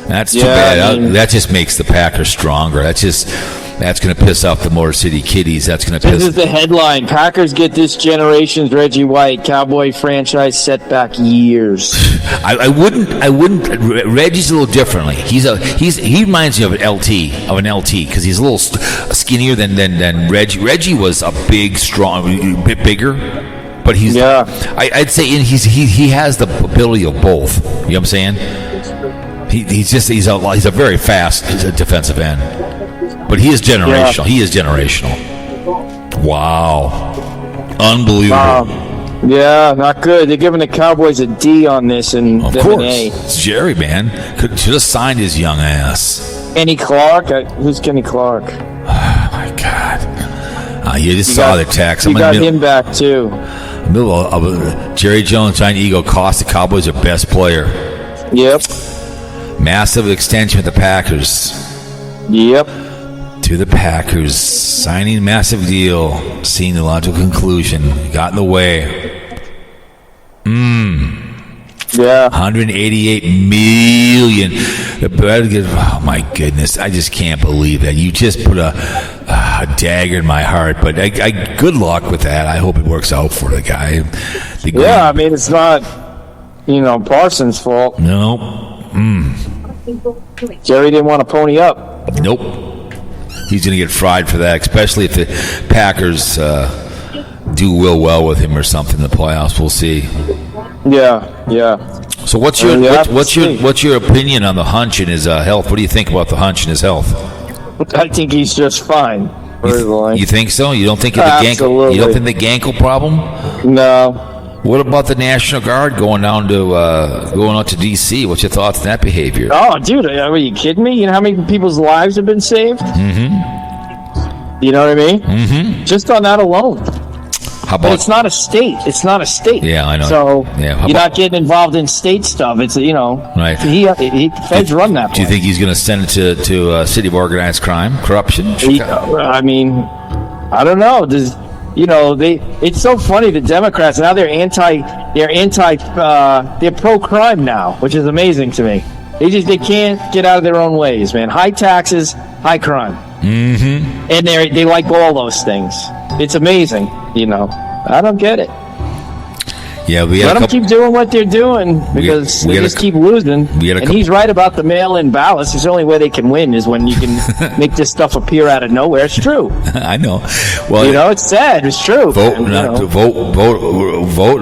that's too bad. That just makes the Packers stronger. That's going to piss off the Motor City Kitties. That's going to piss.
This is the headline: Packers get this generation's Reggie White. Cowboy franchise set back years.
I wouldn't. Reggie's a little differently. He reminds me of an LT because he's a little skinnier than Reggie. Reggie was a big, strong, a bit bigger, but he's.
Yeah.
I'd say he has the ability of both. You know what I'm saying? He's a very fast defensive end, but he is generational.
Yeah.
He is generational. Wow, unbelievable.
Yeah, not good. They're giving the Cowboys a D on this, and
Of
them
course,
an A.
it's Jerry, man. Should have signed his young ass.
Kenny Clark? Who's Kenny Clark?
Oh my God! You just saw the text.
You got him back too.
Middle of Jerry Jones, Giant Eagle cost the Cowboys their best player.
Yep.
Massive extension with the Packers.
Yep.
To the Packers, signing massive deal, seeing the logical conclusion, got in the way.
Yeah.
188 million. Oh my goodness! I just can't believe that. You just put a dagger in my heart. But good luck with that. I hope it works out for the guy.
Yeah, I mean, it's not, Parsons' fault.
No.
Jerry didn't want to pony up.
Nope. He's going to get fried for that, especially if the Packers do well with him or something in the playoffs. We'll see.
Yeah.
So what's your opinion on the hunch in his health? What do you think about the hunch in his health?
I think he's just fine.
You think so? You don't think the
Absolutely.
You don't think the Gankle problem?
No.
What about the National Guard going out to D.C.? What's your thoughts on that behavior?
Oh, dude, are you kidding me? You know how many people's lives have been saved?
Mm-hmm.
You know what I mean?
Mm-hmm.
Just on that alone.
How about?
But it's not a state. It's not a state.
Yeah, I know.
So
yeah,
you're not getting involved in state stuff. It's
right.
He feds run that.
Do you think he's going to send it to City of Organized Crime, corruption?
I mean, I don't know. It's so funny. The Democrats now they're pro-crime now, which is amazing to me. They can't get out of their own ways, man. High taxes, high crime, and they like all those things. It's amazing, I don't get it.
Yeah,
let them keep doing what they're doing because they just keep losing. And he's right about the mail-in ballots. It's the only way they can win is when you can make this stuff appear out of nowhere. It's true.
I know. Well,
it's sad. It's true.
Vote and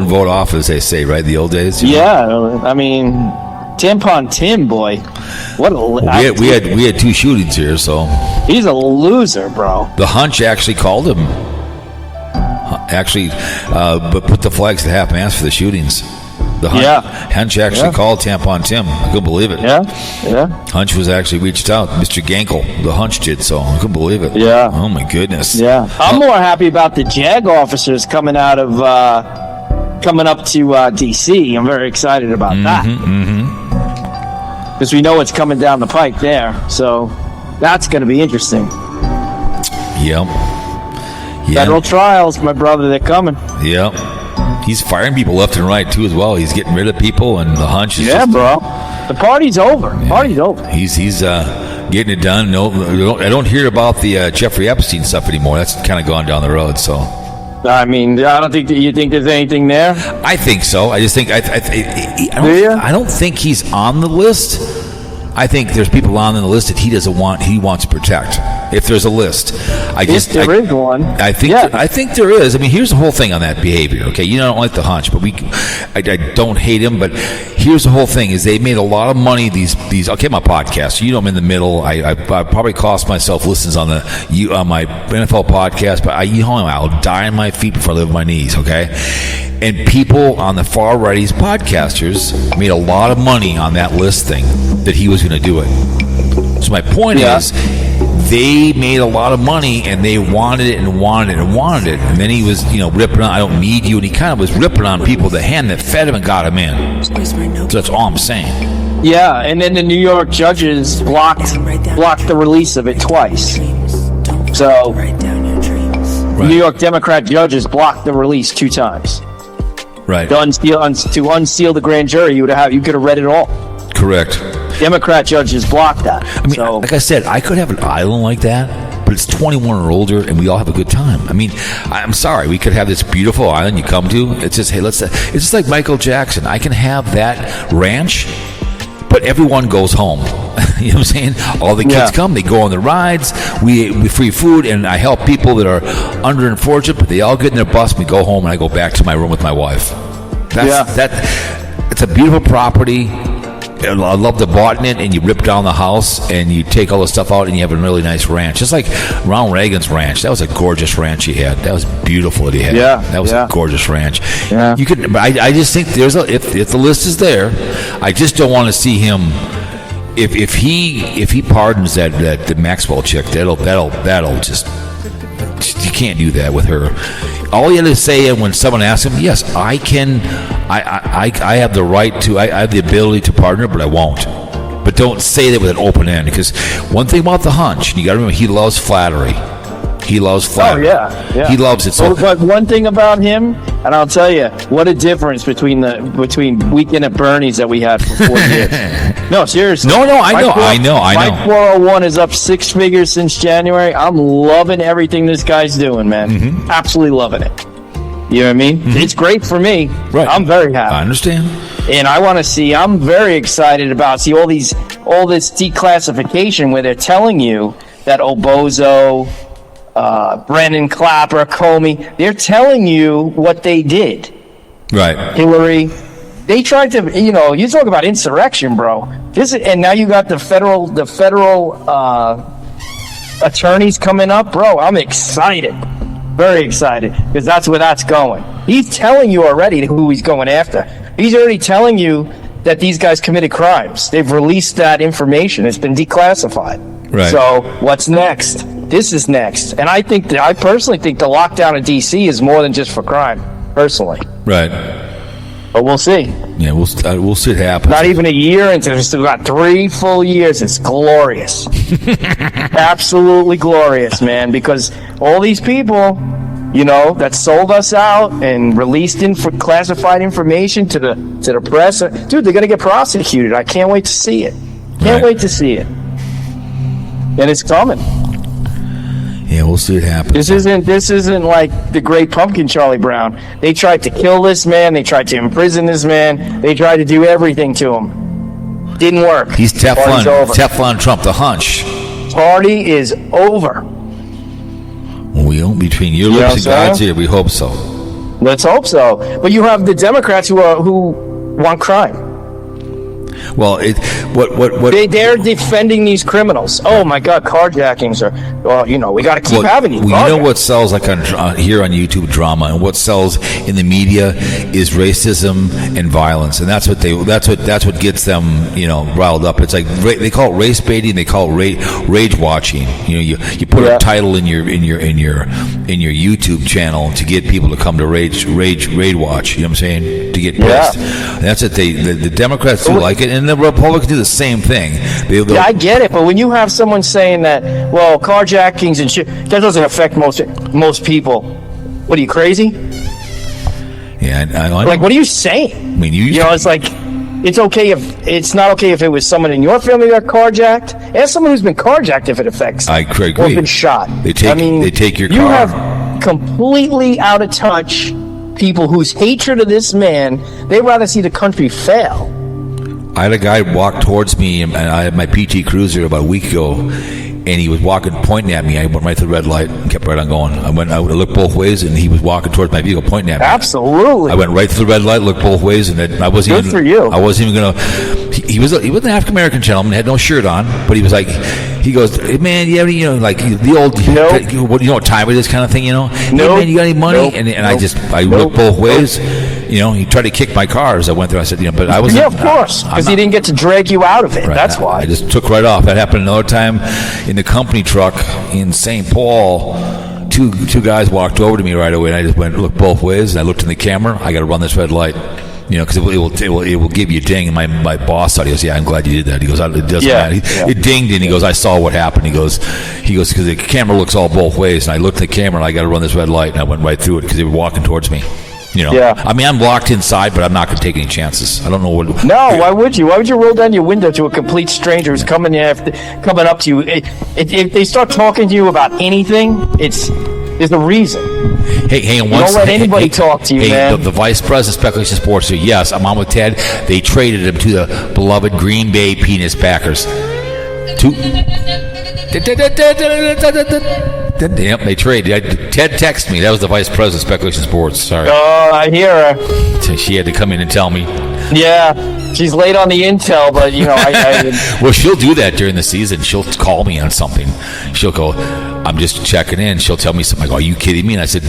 vote off, as they say, right? The old days.
Yeah, I mean, Tampon Tim, boy, what a
we had 2 shootings here, so
he's a loser, bro.
The hunch actually called him. But put the flags at half mast for the shootings. The Hunch actually called Tampon Tim. I couldn't believe it.
Yeah.
Hunch was actually reached out. Mr. Gankle, the Hunch did, so I couldn't believe it.
Yeah.
Oh my goodness.
Yeah. I'm more happy about the JAG officers coming up to D.C. I'm very excited about that. Because we know what's coming down the pike there. So that's going to be interesting.
Yep.
Federal trials, my brother, they're coming.
Yep. He's firing people left and right, too, as well. He's getting rid of people, and the hunch is
bro. The party's over. Yeah. Party's over.
He's getting it done. No, I don't hear about the Jeffrey Epstein stuff anymore. That's kind of gone down the road, so.
I mean, I don't think that you think there's anything there.
I think so. I just think I don't think he's on the list. I think there's people on the list that he doesn't want. He wants to protect. If there's a list,
If there is one.
I think there is. I mean, here's the whole thing on that behavior. Okay, you don't like the hunch, but I don't hate him. But here's the whole thing: is they made a lot of money. These. Okay, my podcast. You know, I'm in the middle. I probably cost myself listens on my NFL podcast, but I'll die on my feet before I live on my knees. Okay. And people on the far right, these podcasters, made a lot of money on that list thing that he was going to do it. So my point is, they made a lot of money and they wanted it and wanted it and wanted it. And then he was, ripping on, I don't need you. And he kind of was ripping on people, the hand that fed him and got him in. So that's all I'm saying.
Yeah, and then the New York judges blocked the release of it twice. So, New York Democrat judges blocked the release 2 times.
Right.
To unseal the grand jury, you could have read it all.
Correct.
Democrat judges blocked that.
I mean, like I said, I could have an island like that, but it's 21 or older, and we all have a good time. I mean, I'm sorry, we could have this beautiful island you come to. It's just, hey, it's just like Michael Jackson. I can have that ranch, but everyone goes home. You know what I'm saying? All the kids come, they go on the rides, we free food, and I help people that are under and fortunate, but they all get in their bus, and we go home, and I go back to my room with my wife. It's a beautiful property. I love the bought in it, and you rip down the house, and you take all the stuff out, and you have a really nice ranch. Just like Ronald Reagan's ranch. That was a gorgeous ranch he had. That was beautiful that he had. Yeah, that was a gorgeous ranch. Yeah. You could, but I just think if the list is there, I just don't want to see him. If he pardons that Maxwell chick, that'll just, you can't do that with her. All you have to say when someone asks him, yes, I can, I have the right to, I have the ability to pardon her, but I won't. But don't say that with an open end, because one thing about the hunch, you got to remember, he loves flattery. He loves flattery. Oh, yeah. He loves it. So,
but one thing about him, and I'll tell you, what a difference between Weekend at Bernie's that we had for 4 years. No, seriously.
No, I know.
My 401 is up 6 figures since January. I'm loving everything this guy's doing, man. Mm-hmm. Absolutely loving it. You know what I mean? Mm-hmm. It's great for me. Right. I'm very happy.
I understand.
And I want to see, I'm very excited about, all this declassification where they're telling you that Obozo, Brennan Clapper, Comey, they're telling you what they did.
Right.
Hillary, they tried to, you talk about insurrection, bro. And now you got the federal attorneys coming up, bro. I'm excited. Very excited, because that's where that's going. He's telling you already who he's going after. He's already telling you that these guys committed crimes. They've released that information. It's been declassified.
Right.
So what's next? This is next. And I personally think the lockdown in D.C. is more than just for crime, personally.
Right.
But we'll see.
Yeah, we'll see it happen.
Not even a year into it. We've still got 3 full years. It's glorious. Absolutely glorious, man, because all these people, that sold us out and released classified information to the press, dude, they're going to get prosecuted. I can't wait to see it. Can't wait to see it. And it's coming.
Yeah, we'll see it happen.
This isn't like the Great Pumpkin, Charlie Brown. They tried to kill this man. They tried to imprison this man. They tried to do everything to him. Didn't work.
He's Teflon Trump, the hunch.
Party is over.
Well, between your lips and God's ear, we hope so.
Let's hope so. But you have the Democrats who want crime.
Well,
they're defending these criminals. Oh my God, carjackings are. Well, we got to keep having these.
Well, you know what sells here on YouTube, drama, and what sells in the media is racism and violence, and that's what gets them riled up. It's like they call it race baiting, they call it rage watching. You put a title in your YouTube channel to get people to come to rage watch. You know what I'm saying? To get pissed. Yeah. That's what the Democrats do like it. And the Republicans do the same thing.
I get it, but when you have someone saying that, well, carjackings and shit, that doesn't affect most people. What are you, crazy?
Yeah, I
like, what are you saying? I mean, it's like, it's not okay if it was someone in your family that carjacked. Ask someone who's been carjacked if it affects.
I agree.
Or been shot.
They take your car.
completely out of touch people whose hatred of this man, they'd rather see the country fail.
I had a guy walk towards me, and I had my PT Cruiser about a week ago, and he was walking, pointing at me. I went right to the red light and kept right on going. I looked both ways, and he was walking towards my vehicle, pointing at me.
Absolutely.
I went right to the red light, looked both ways, and I wasn't
Good
even.
for you.
I wasn't even gonna. He was an African American gentleman, had no shirt on, but he was like, he goes, "Hey man, you have any, like the old, what what time it is kind of thing,
Nope.
Hey man, you got any money?" And I looked both ways. He tried to kick my car as I went through. I said, but I was.
Yeah, of course, because he didn't get to drag you out of it.
Right.
That's why.
I just took right off. That happened another time in the company truck in St. Paul. Two guys walked over to me right away, and I just looked both ways, and I looked in the camera. I got to run this red light. Because it will give you a ding. And my boss thought, he goes, "Yeah, I'm glad you did that." He goes, "It doesn't matter." It dinged, and he goes, "I saw what happened." He goes, because the camera looks all both ways, and I looked at the camera, and I got to run this red light, and I went right through it because they were walking towards me.
Yeah.
I mean, I'm locked inside, but I'm not going to take any chances. I don't know what.
No, why would you? Why would you roll down your window to a complete stranger who's coming up to you? If they start talking to you about anything, there's a reason.
Hey, hang on.
Don't let anybody talk to you, man.
The vice president of speculation sports said, "Yes, I'm on with Ted." They traded him to the beloved Green Bay Penis Packers. Yep, they traded. Ted texted me. That was the vice president of speculation sports. Sorry.
Oh, I hear her.
She had to come in and tell me.
Yeah, she's late on the intel, but
Well, she'll do that during the season. She'll call me on something. She'll go, "I'm just checking in." She'll tell me something. I go, "Are you kidding me?" And I said,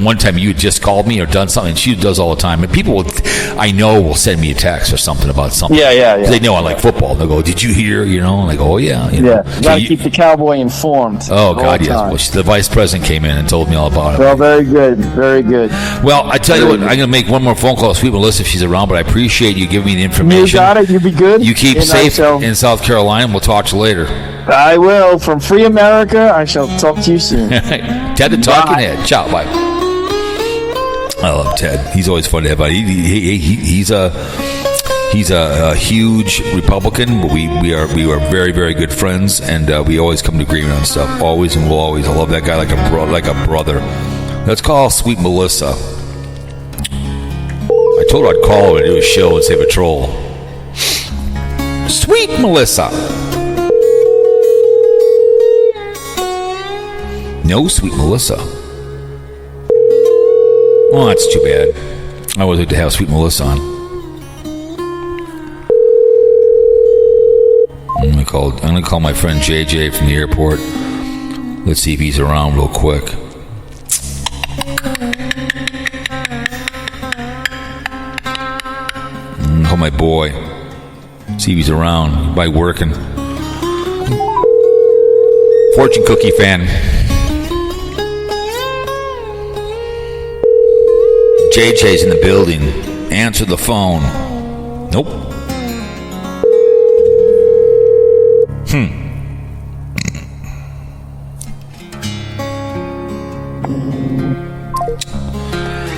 "One time you had just called me or done something." And she does all the time. And people will send me a text or something about something.
Yeah.
They know I like football. They'll go, "Did you hear?" And I go, "Oh yeah."
You got to keep the cowboy informed.
Oh God, yes. Well, the vice president came in and told me all about it.
Well, very good, very good.
Well, I tell you what, I'm going to make one more phone call to Sweet Melissa if she's around. But I appreciate you giving me the information.
You got it. You be good.
You keep safe in South Carolina. We'll talk to you later.
I will. From Free America, I shall talk to you soon.
Ted the Talking Head. Ciao. Bye. I love Ted. He's always fun to have. He's a huge Republican, but we are very, very good friends, and we always come to agreement on stuff. Always and will always. I love that guy like a brother. Let's call Sweet Melissa. I told her I'd call her and do a show and save a troll. Sweet Melissa. No Sweet Melissa. Oh, that's too bad. I would like to have Sweet Melissa on. I'm gonna call my friend JJ from the airport. Let's see if he's around real quick. Call my boy. See if he's around. By working. Fortune cookie fan. JJ's in the building. Answer the phone. Nope.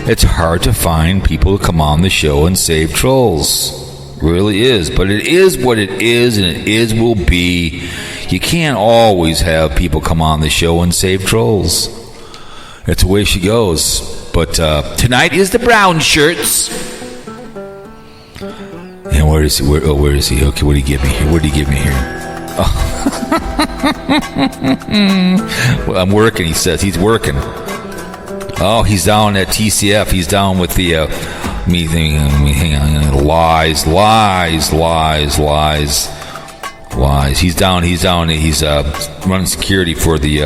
It's hard to find people to come on the show and save trolls. It really is. But it is what it is, and it will be. You can't always have people come on the show and save trolls. That's the way she goes. But tonight is the brown shirts. And where is he? Where is he? Okay, what did he give me here? What did he give me here? Oh. Well, I'm working, he says. He's working. Oh, he's down at TCF. He's down with the hang on. Lies. He's down. He's running security for the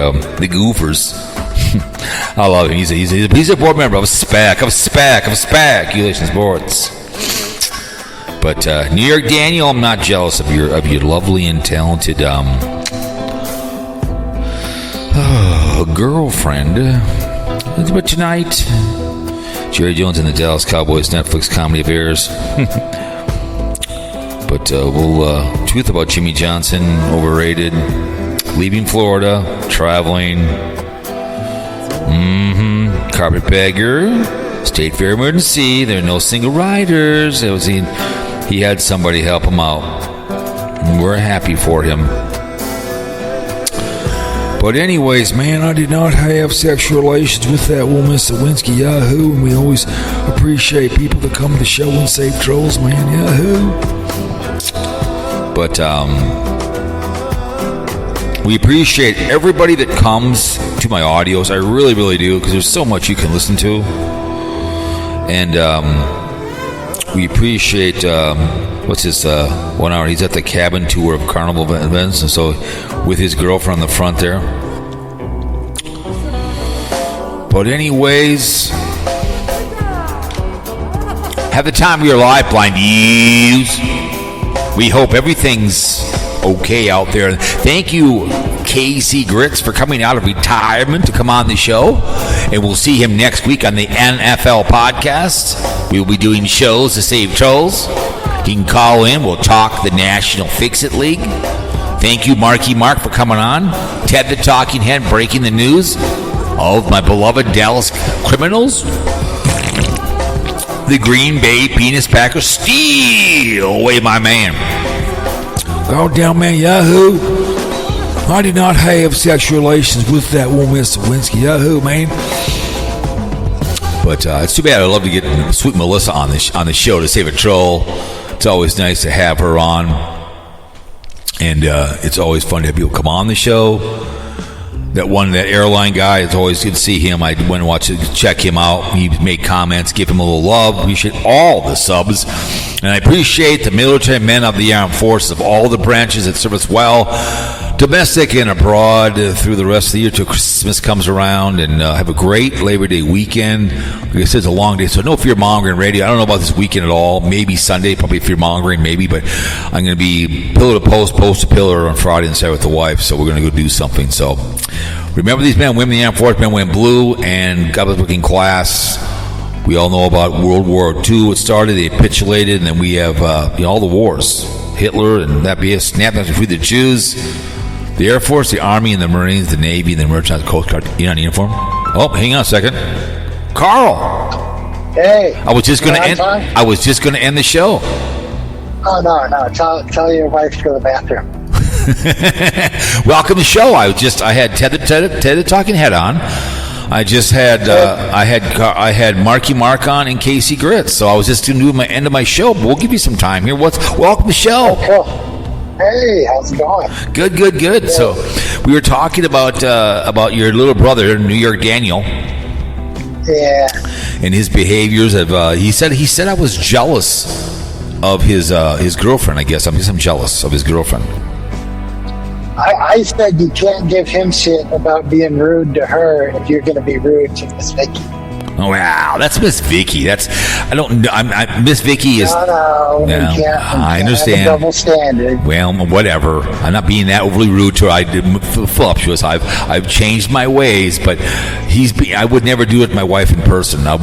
Goofers. I love him. He's a board member of SPAC. Accumulation Sports. But New York Daniel, I'm not jealous of your lovely and talented girlfriend. But tonight, Jerry Jones and the Dallas Cowboys Netflix comedy of errors. But we'll truth about Jimmy Johnson, overrated, leaving Florida, traveling, carpetbagger, State Fair emergency. There are no single riders. He had somebody help him out. We're happy for him. But anyways, man, I did not have sexual relations with that woman, Sawinski, Yahoo, and we always appreciate people that come to the show and save trolls, man, Yahoo. But we appreciate everybody that comes to my audios. I really, really do, because there's so much you can listen to. And we appreciate, what's his 1 hour? He's at the cabin tour of Carnival events, and so with his girlfriend on the front there. But anyways, have the time of your life, BlindViews. We hope everything's okay out there. Thank you, Casey Grits, for coming out of retirement to come on the show. And we'll see him next week on the NFL podcast. We'll be doing shows to save trolls. He can call in. We'll talk the National Fix-It League. Thank you, Marky Mark, for coming on. Ted the Talking Head, breaking the news of my beloved Dallas Criminals. The Green Bay Penis Packers steal away my man. Goddamn man, Yahoo. I did not have sexual relations with that woman, Mr. Winsky. Yahoo, man. But it's too bad. I'd love to get Sweet Melissa on the show to save a troll. It's always nice to have her on. And it's always fun to have people come on the show. That airline guy, it's always good to see him. I went and check him out. He made comments, give him a little love. Appreciate all the subs. And I appreciate the military men of the armed forces of all the branches that serve us well, domestic and abroad, through the rest of the year till Christmas comes around. And have a great Labor Day weekend. Like I said, it's a long day, so no fear-mongering radio. I don't know about this weekend at all. Maybe Sunday, probably fear-mongering, maybe. But I'm going to be pillar to post, post to pillar on Friday and Saturday with the wife. So we're going to go do something. So remember these men and women in the armed forces, men and women blue and God bless working class. We all know about World War II. It started, they capitulated, and then we have all the wars. Hitler and that BS, snap to free the Jews. The Air Force, the Army, and the Marines, the Navy, and the Merchant Coast Guard. You on uniform? Oh, hang on a second. Carl.
Hey.
I was just going to end the show.
Oh, no. Tell your wife to go to the bathroom.
Welcome to the show. I had Ted the Talking Head on. I just had I had Marky Mark on and Casey Grits. So I was just going to do my end of my show. But we'll give you some time here. Welcome to the show.
Cool. Hey, how's it going?
Good. Yeah. So we were talking about your little brother, New York Daniel.
Yeah.
And his behaviors of he said I was jealous of his girlfriend. I guess I'm jealous of his girlfriend.
I said you can't give him shit about being rude to her if you're going to be rude to Miss Vicky.
Oh, wow, that's Miss Vicky. Miss Vicky is.
No, we can't.
I understand.
Have a double standard.
Well, whatever. I'm not being that overly rude to her. I did voluptuous. I've changed my ways, but I would never do it to my wife in person. I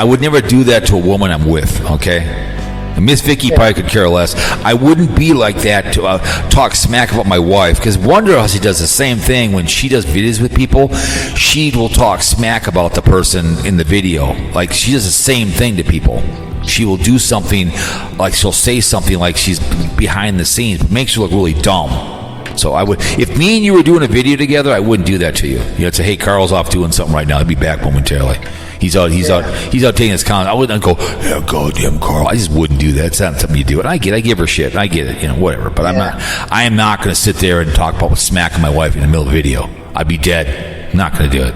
would never do that to a woman I'm with. Okay. Miss Vicky probably could care less. I wouldn't be like that to talk smack about my wife, because Wonder Hussy does the same thing when she does videos with people. She will talk smack about the person in the video. Like, she does the same thing to people. She will do something, like she'll say something like she's behind the scenes. It makes her look really dumb. So I would, if me and you were doing a video together, I wouldn't do that to you. You know, say, hey, Carl's off doing something right now. He'll be back momentarily. He's out taking his comment. I wouldn't go, yeah, goddamn Carl. I just wouldn't do that. It's not something you do. And I give her shit. I get it, whatever. But I am not going to sit there and talk about smacking my wife in the middle of a video. I'd be dead. I'm not going to do it.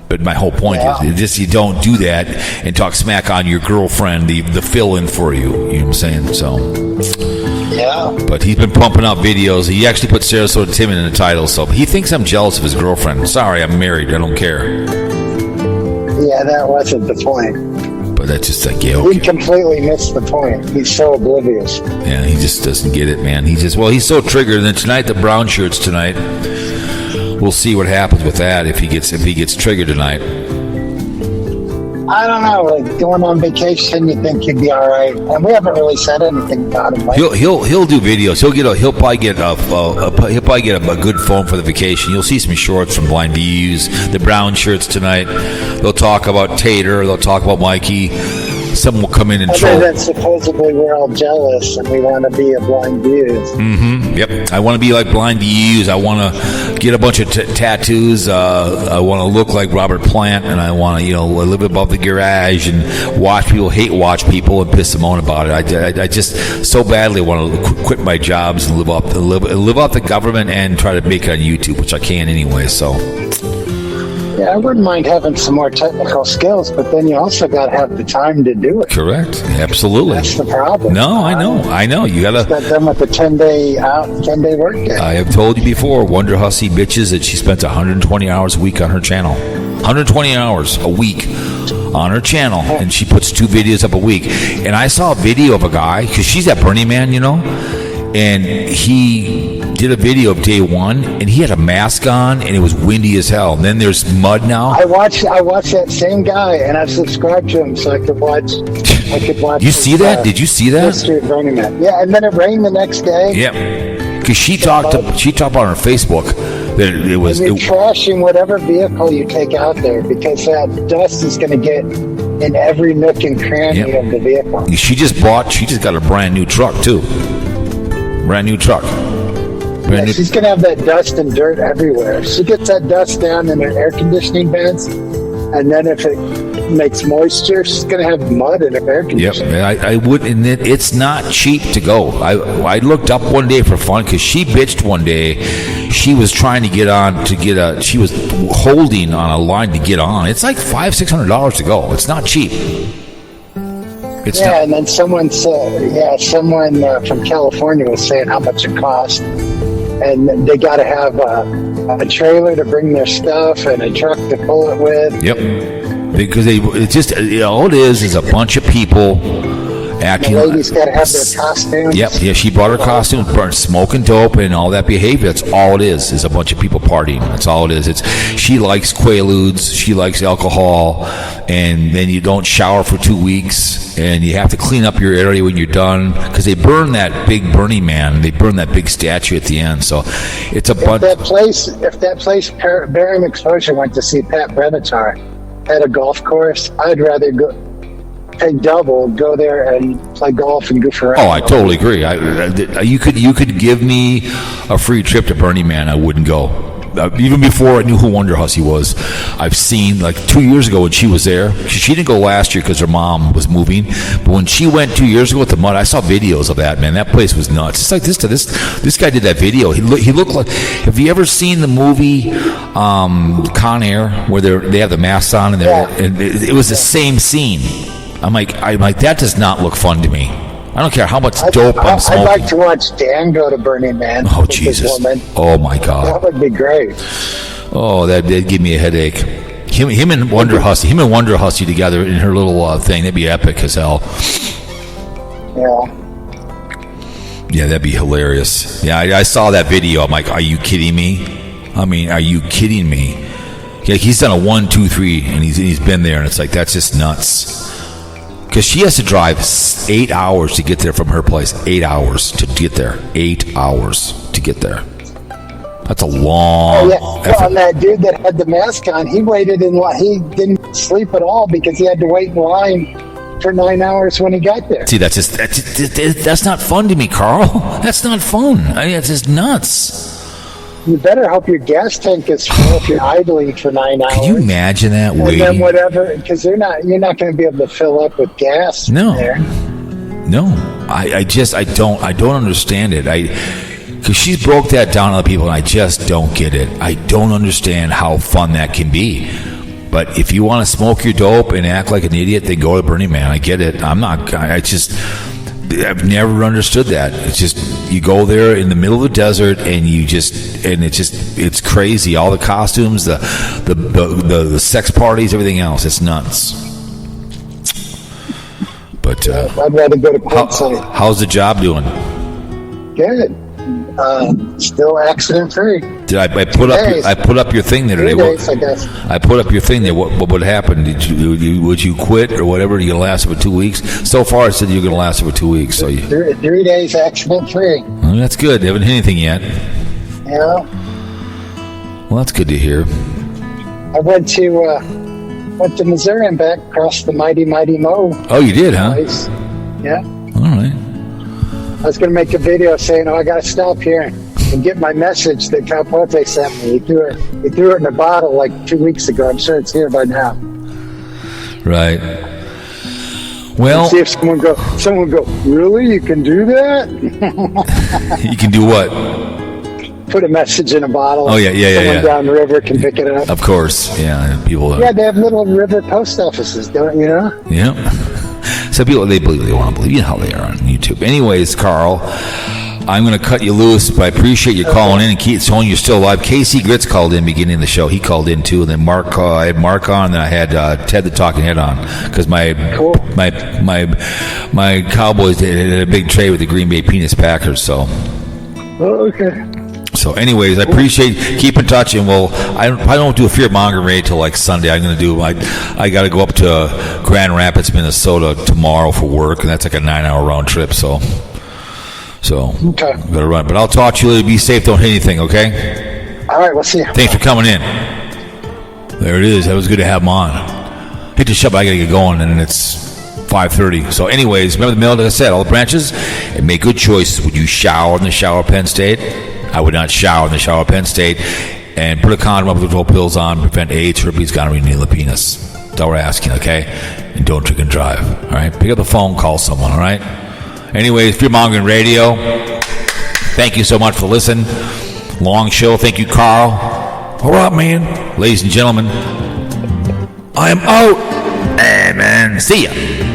But my whole point is just you don't do that and talk smack on your girlfriend, the fill-in for you. You know what I'm saying? So.
Yeah.
But he's been pumping out videos. He actually put Sarasota Tim in the title, so he thinks I'm jealous of his girlfriend. Sorry, I'm married. I don't care.
Yeah, that wasn't the point.
But that's just like, yeah,
He completely missed the point. He's so oblivious.
Yeah, he just doesn't get it, man. He's so triggered. And then tonight, the brown shirts tonight. We'll see what happens with that if he gets triggered tonight.
I don't know. Like, going on vacation, you think you'd be all right, and we haven't really said anything about him. Like,
He'll do videos. He'll probably get a good phone for the vacation. You'll see some shorts from BlindViews. The brown shirts tonight. They'll talk about Tater. They'll talk about Mikey. someone will come in and
Other
troll.
than supposedly we're all jealous and we want to be a BlindViews.
Yep, I want to be like BlindViews. I want to get a bunch of tattoos. I want to look like Robert Plant, and I want to, live above the garage and watch people, hate watch people, and piss them on about it. I just so badly want to quit my jobs and live off the government and try to make it on YouTube, which I can anyway. So.
Yeah, I wouldn't mind having some more technical skills, but then you also got to have the time to do it.
Correct. Absolutely.
That's the problem.
No, I know. You gotta.
Got done with the 10-day workday.
I have told you before, Wonder Hussy bitches that she spends 120 hours a week on her channel. 120 hours a week on her channel, and she puts 2 videos up a week. And I saw a video of a guy, because she's at Burning Man, and he did a video of day 1, and he had a mask on, and it was windy as hell. And then there's mud now.
I watched that same guy, and I've subscribed to him so I could watch.
You see that? Did you see that?
History of Burning Man. Yeah, and then it rained the next day.
Yeah, because she talked on her Facebook that it was.
And you're trashing whatever vehicle you take out there, because that dust is going to get in every nook and cranny of the vehicle.
She just got a brand new truck too. Brand new truck.
She's going to have that dust and dirt everywhere. She gets that dust down in her air conditioning vents, and then if it makes moisture, she's going to have mud in her air conditioning.
Yep, I would, and it's not cheap to go. I looked up one day for fun because she bitched one day. She was trying to get on she was holding on a line to get on. It's like $500-$600 to go. It's not cheap.
And then someone said, someone from California was saying how much it cost. And they got to have a trailer to bring their stuff and a truck to pull it with.
Yep. Because all it is a bunch of people acting.
The ladies got to have their costumes.
Yep. Yeah, she brought her costume, smoking dope and all that behavior. That's all it is a bunch of people partying. That's all it is. She likes Quaaludes. She likes alcohol. And then you don't shower for 2 weeks. And you have to clean up your area when you're done. Because they burn that big Burning Man. They burn that big statue at the end. So it's a bunch.
If that place, Barium Exposure went to see Pat Benatar at a golf course, I'd rather pay double, go there and play golf and goof around.
Oh, I totally agree. You could give me a free trip to Burning Man, I wouldn't go. Even before I knew who Wonder Hussy was, I've seen, like 2 years ago when she was there. She didn't go last year because her mom was moving, but when she went 2 years ago with the mud, I saw videos of that. Man, that place was nuts. It's like this guy did that video. He looked like. Have you ever seen the movie Con Air, where they have the masks on and it was the same scene? I'm like, that does not look fun to me. I don't care how much dope I'm smoking.
I'd like to watch Dan go to Burning Man.
Oh, Jesus. Oh, my God.
That would be great.
Oh, that'd give me a headache. Him and Wonder Hussy together in her little thing, that'd be epic as hell.
Yeah.
Yeah, that'd be hilarious. Yeah, I saw that video. I'm like, are you kidding me? I mean, are you kidding me? Yeah, he's done a 1, 2, 3, and he's been there, and it's like, that's just nuts. Because she has to drive 8 hours to get there from her place. 8 hours to get there. 8 hours to get there. That's a long effort.
And that dude that had the mask on, he waited in line. He didn't sleep at all because he had to wait in line for 9 hours when he got there.
See, that's not fun to me, Carl. That's not fun. I mean, it's just nuts.
You better hope your gas tank is full if you're idling for 9 hours.
Can you imagine that?
And
waiting?
then whatever, because you're not going to be able to fill up with gas. There.
No. I don't understand it. Because she's broke that down to other people, and I just don't get it. I don't understand how fun that can be. But if you want to smoke your dope and act like an idiot, then go to Burning Man. I get it. I've never understood that. It's just, you go there in the middle of the desert and it's crazy. All the costumes, the sex parties, everything else. It's nuts. But
I'd rather go to Cowpote.
How's the job doing?
Good. Still accident free.
Did I put up your thing there today?
3 days, I guess.
I put up your thing there. What would happen? Would you quit or whatever? You gonna last for 2 weeks? So far, I said you're gonna last for 2 weeks. So
3 days accident free.
Well, that's good. They haven't hit anything yet.
Yeah.
Well, that's good to hear.
I went to went to Missouri and back, across the mighty Mo.
Oh, you did, huh?
Place. Yeah.
All right.
I was going to make a video saying, I got to stop here and get my message that Cowpote sent me. He threw it in a bottle like 2 weeks ago. I'm sure it's here by now.
Right. Well,
let's see if someone go, really? You can do that?
You can do what?
Put a message in a bottle.
Oh, yeah.
Someone down the river can pick it up.
Of course. Yeah, people.
Yeah, they have little river post offices, don't you know?
Yeah. Some people, they believe they want to believe. You know how they are on YouTube. Anyways, Carl, I'm going to cut you loose, but I appreciate you calling in and keep telling you're still alive. Casey Gritz called in beginning of the show. He called in too, and then I had Mark on, and then I had Ted the Talking Head on because my Cowboys had a big trade with the Green Bay Penis Packers. So.
Oh, okay.
So, anyways, I appreciate. Keep in touch, and I don't do a fear mongering raid till like Sunday. I'm going to do. I got to go up to Grand Rapids, Minnesota tomorrow for work, and that's like a 9-hour round trip. So
okay.
I'm gonna run. But I'll talk to you later. Be safe. Don't hit anything. Okay.
All right. We'll see you.
Thanks for coming in. There it is. That was good to have him on. Hit the shop. I got to get going, and it's 5:30. So, anyways, remember the mill. Like I said, all the branches, and make good choices. Would you shower in the shower, Penn State? I would not shower in the shower, Penn State, and put a condom up with 12 pills on, prevent AIDS, herpes, gonorrhea, and the penis. That's all we're asking, okay? And don't drink and drive, all right? Pick up the phone, call someone, all right? Anyways, Fear Mongering Radio, thank you so much for listening. Long show. Thank you, Carl. All right, man. Ladies and gentlemen, I am out. Amen. See ya.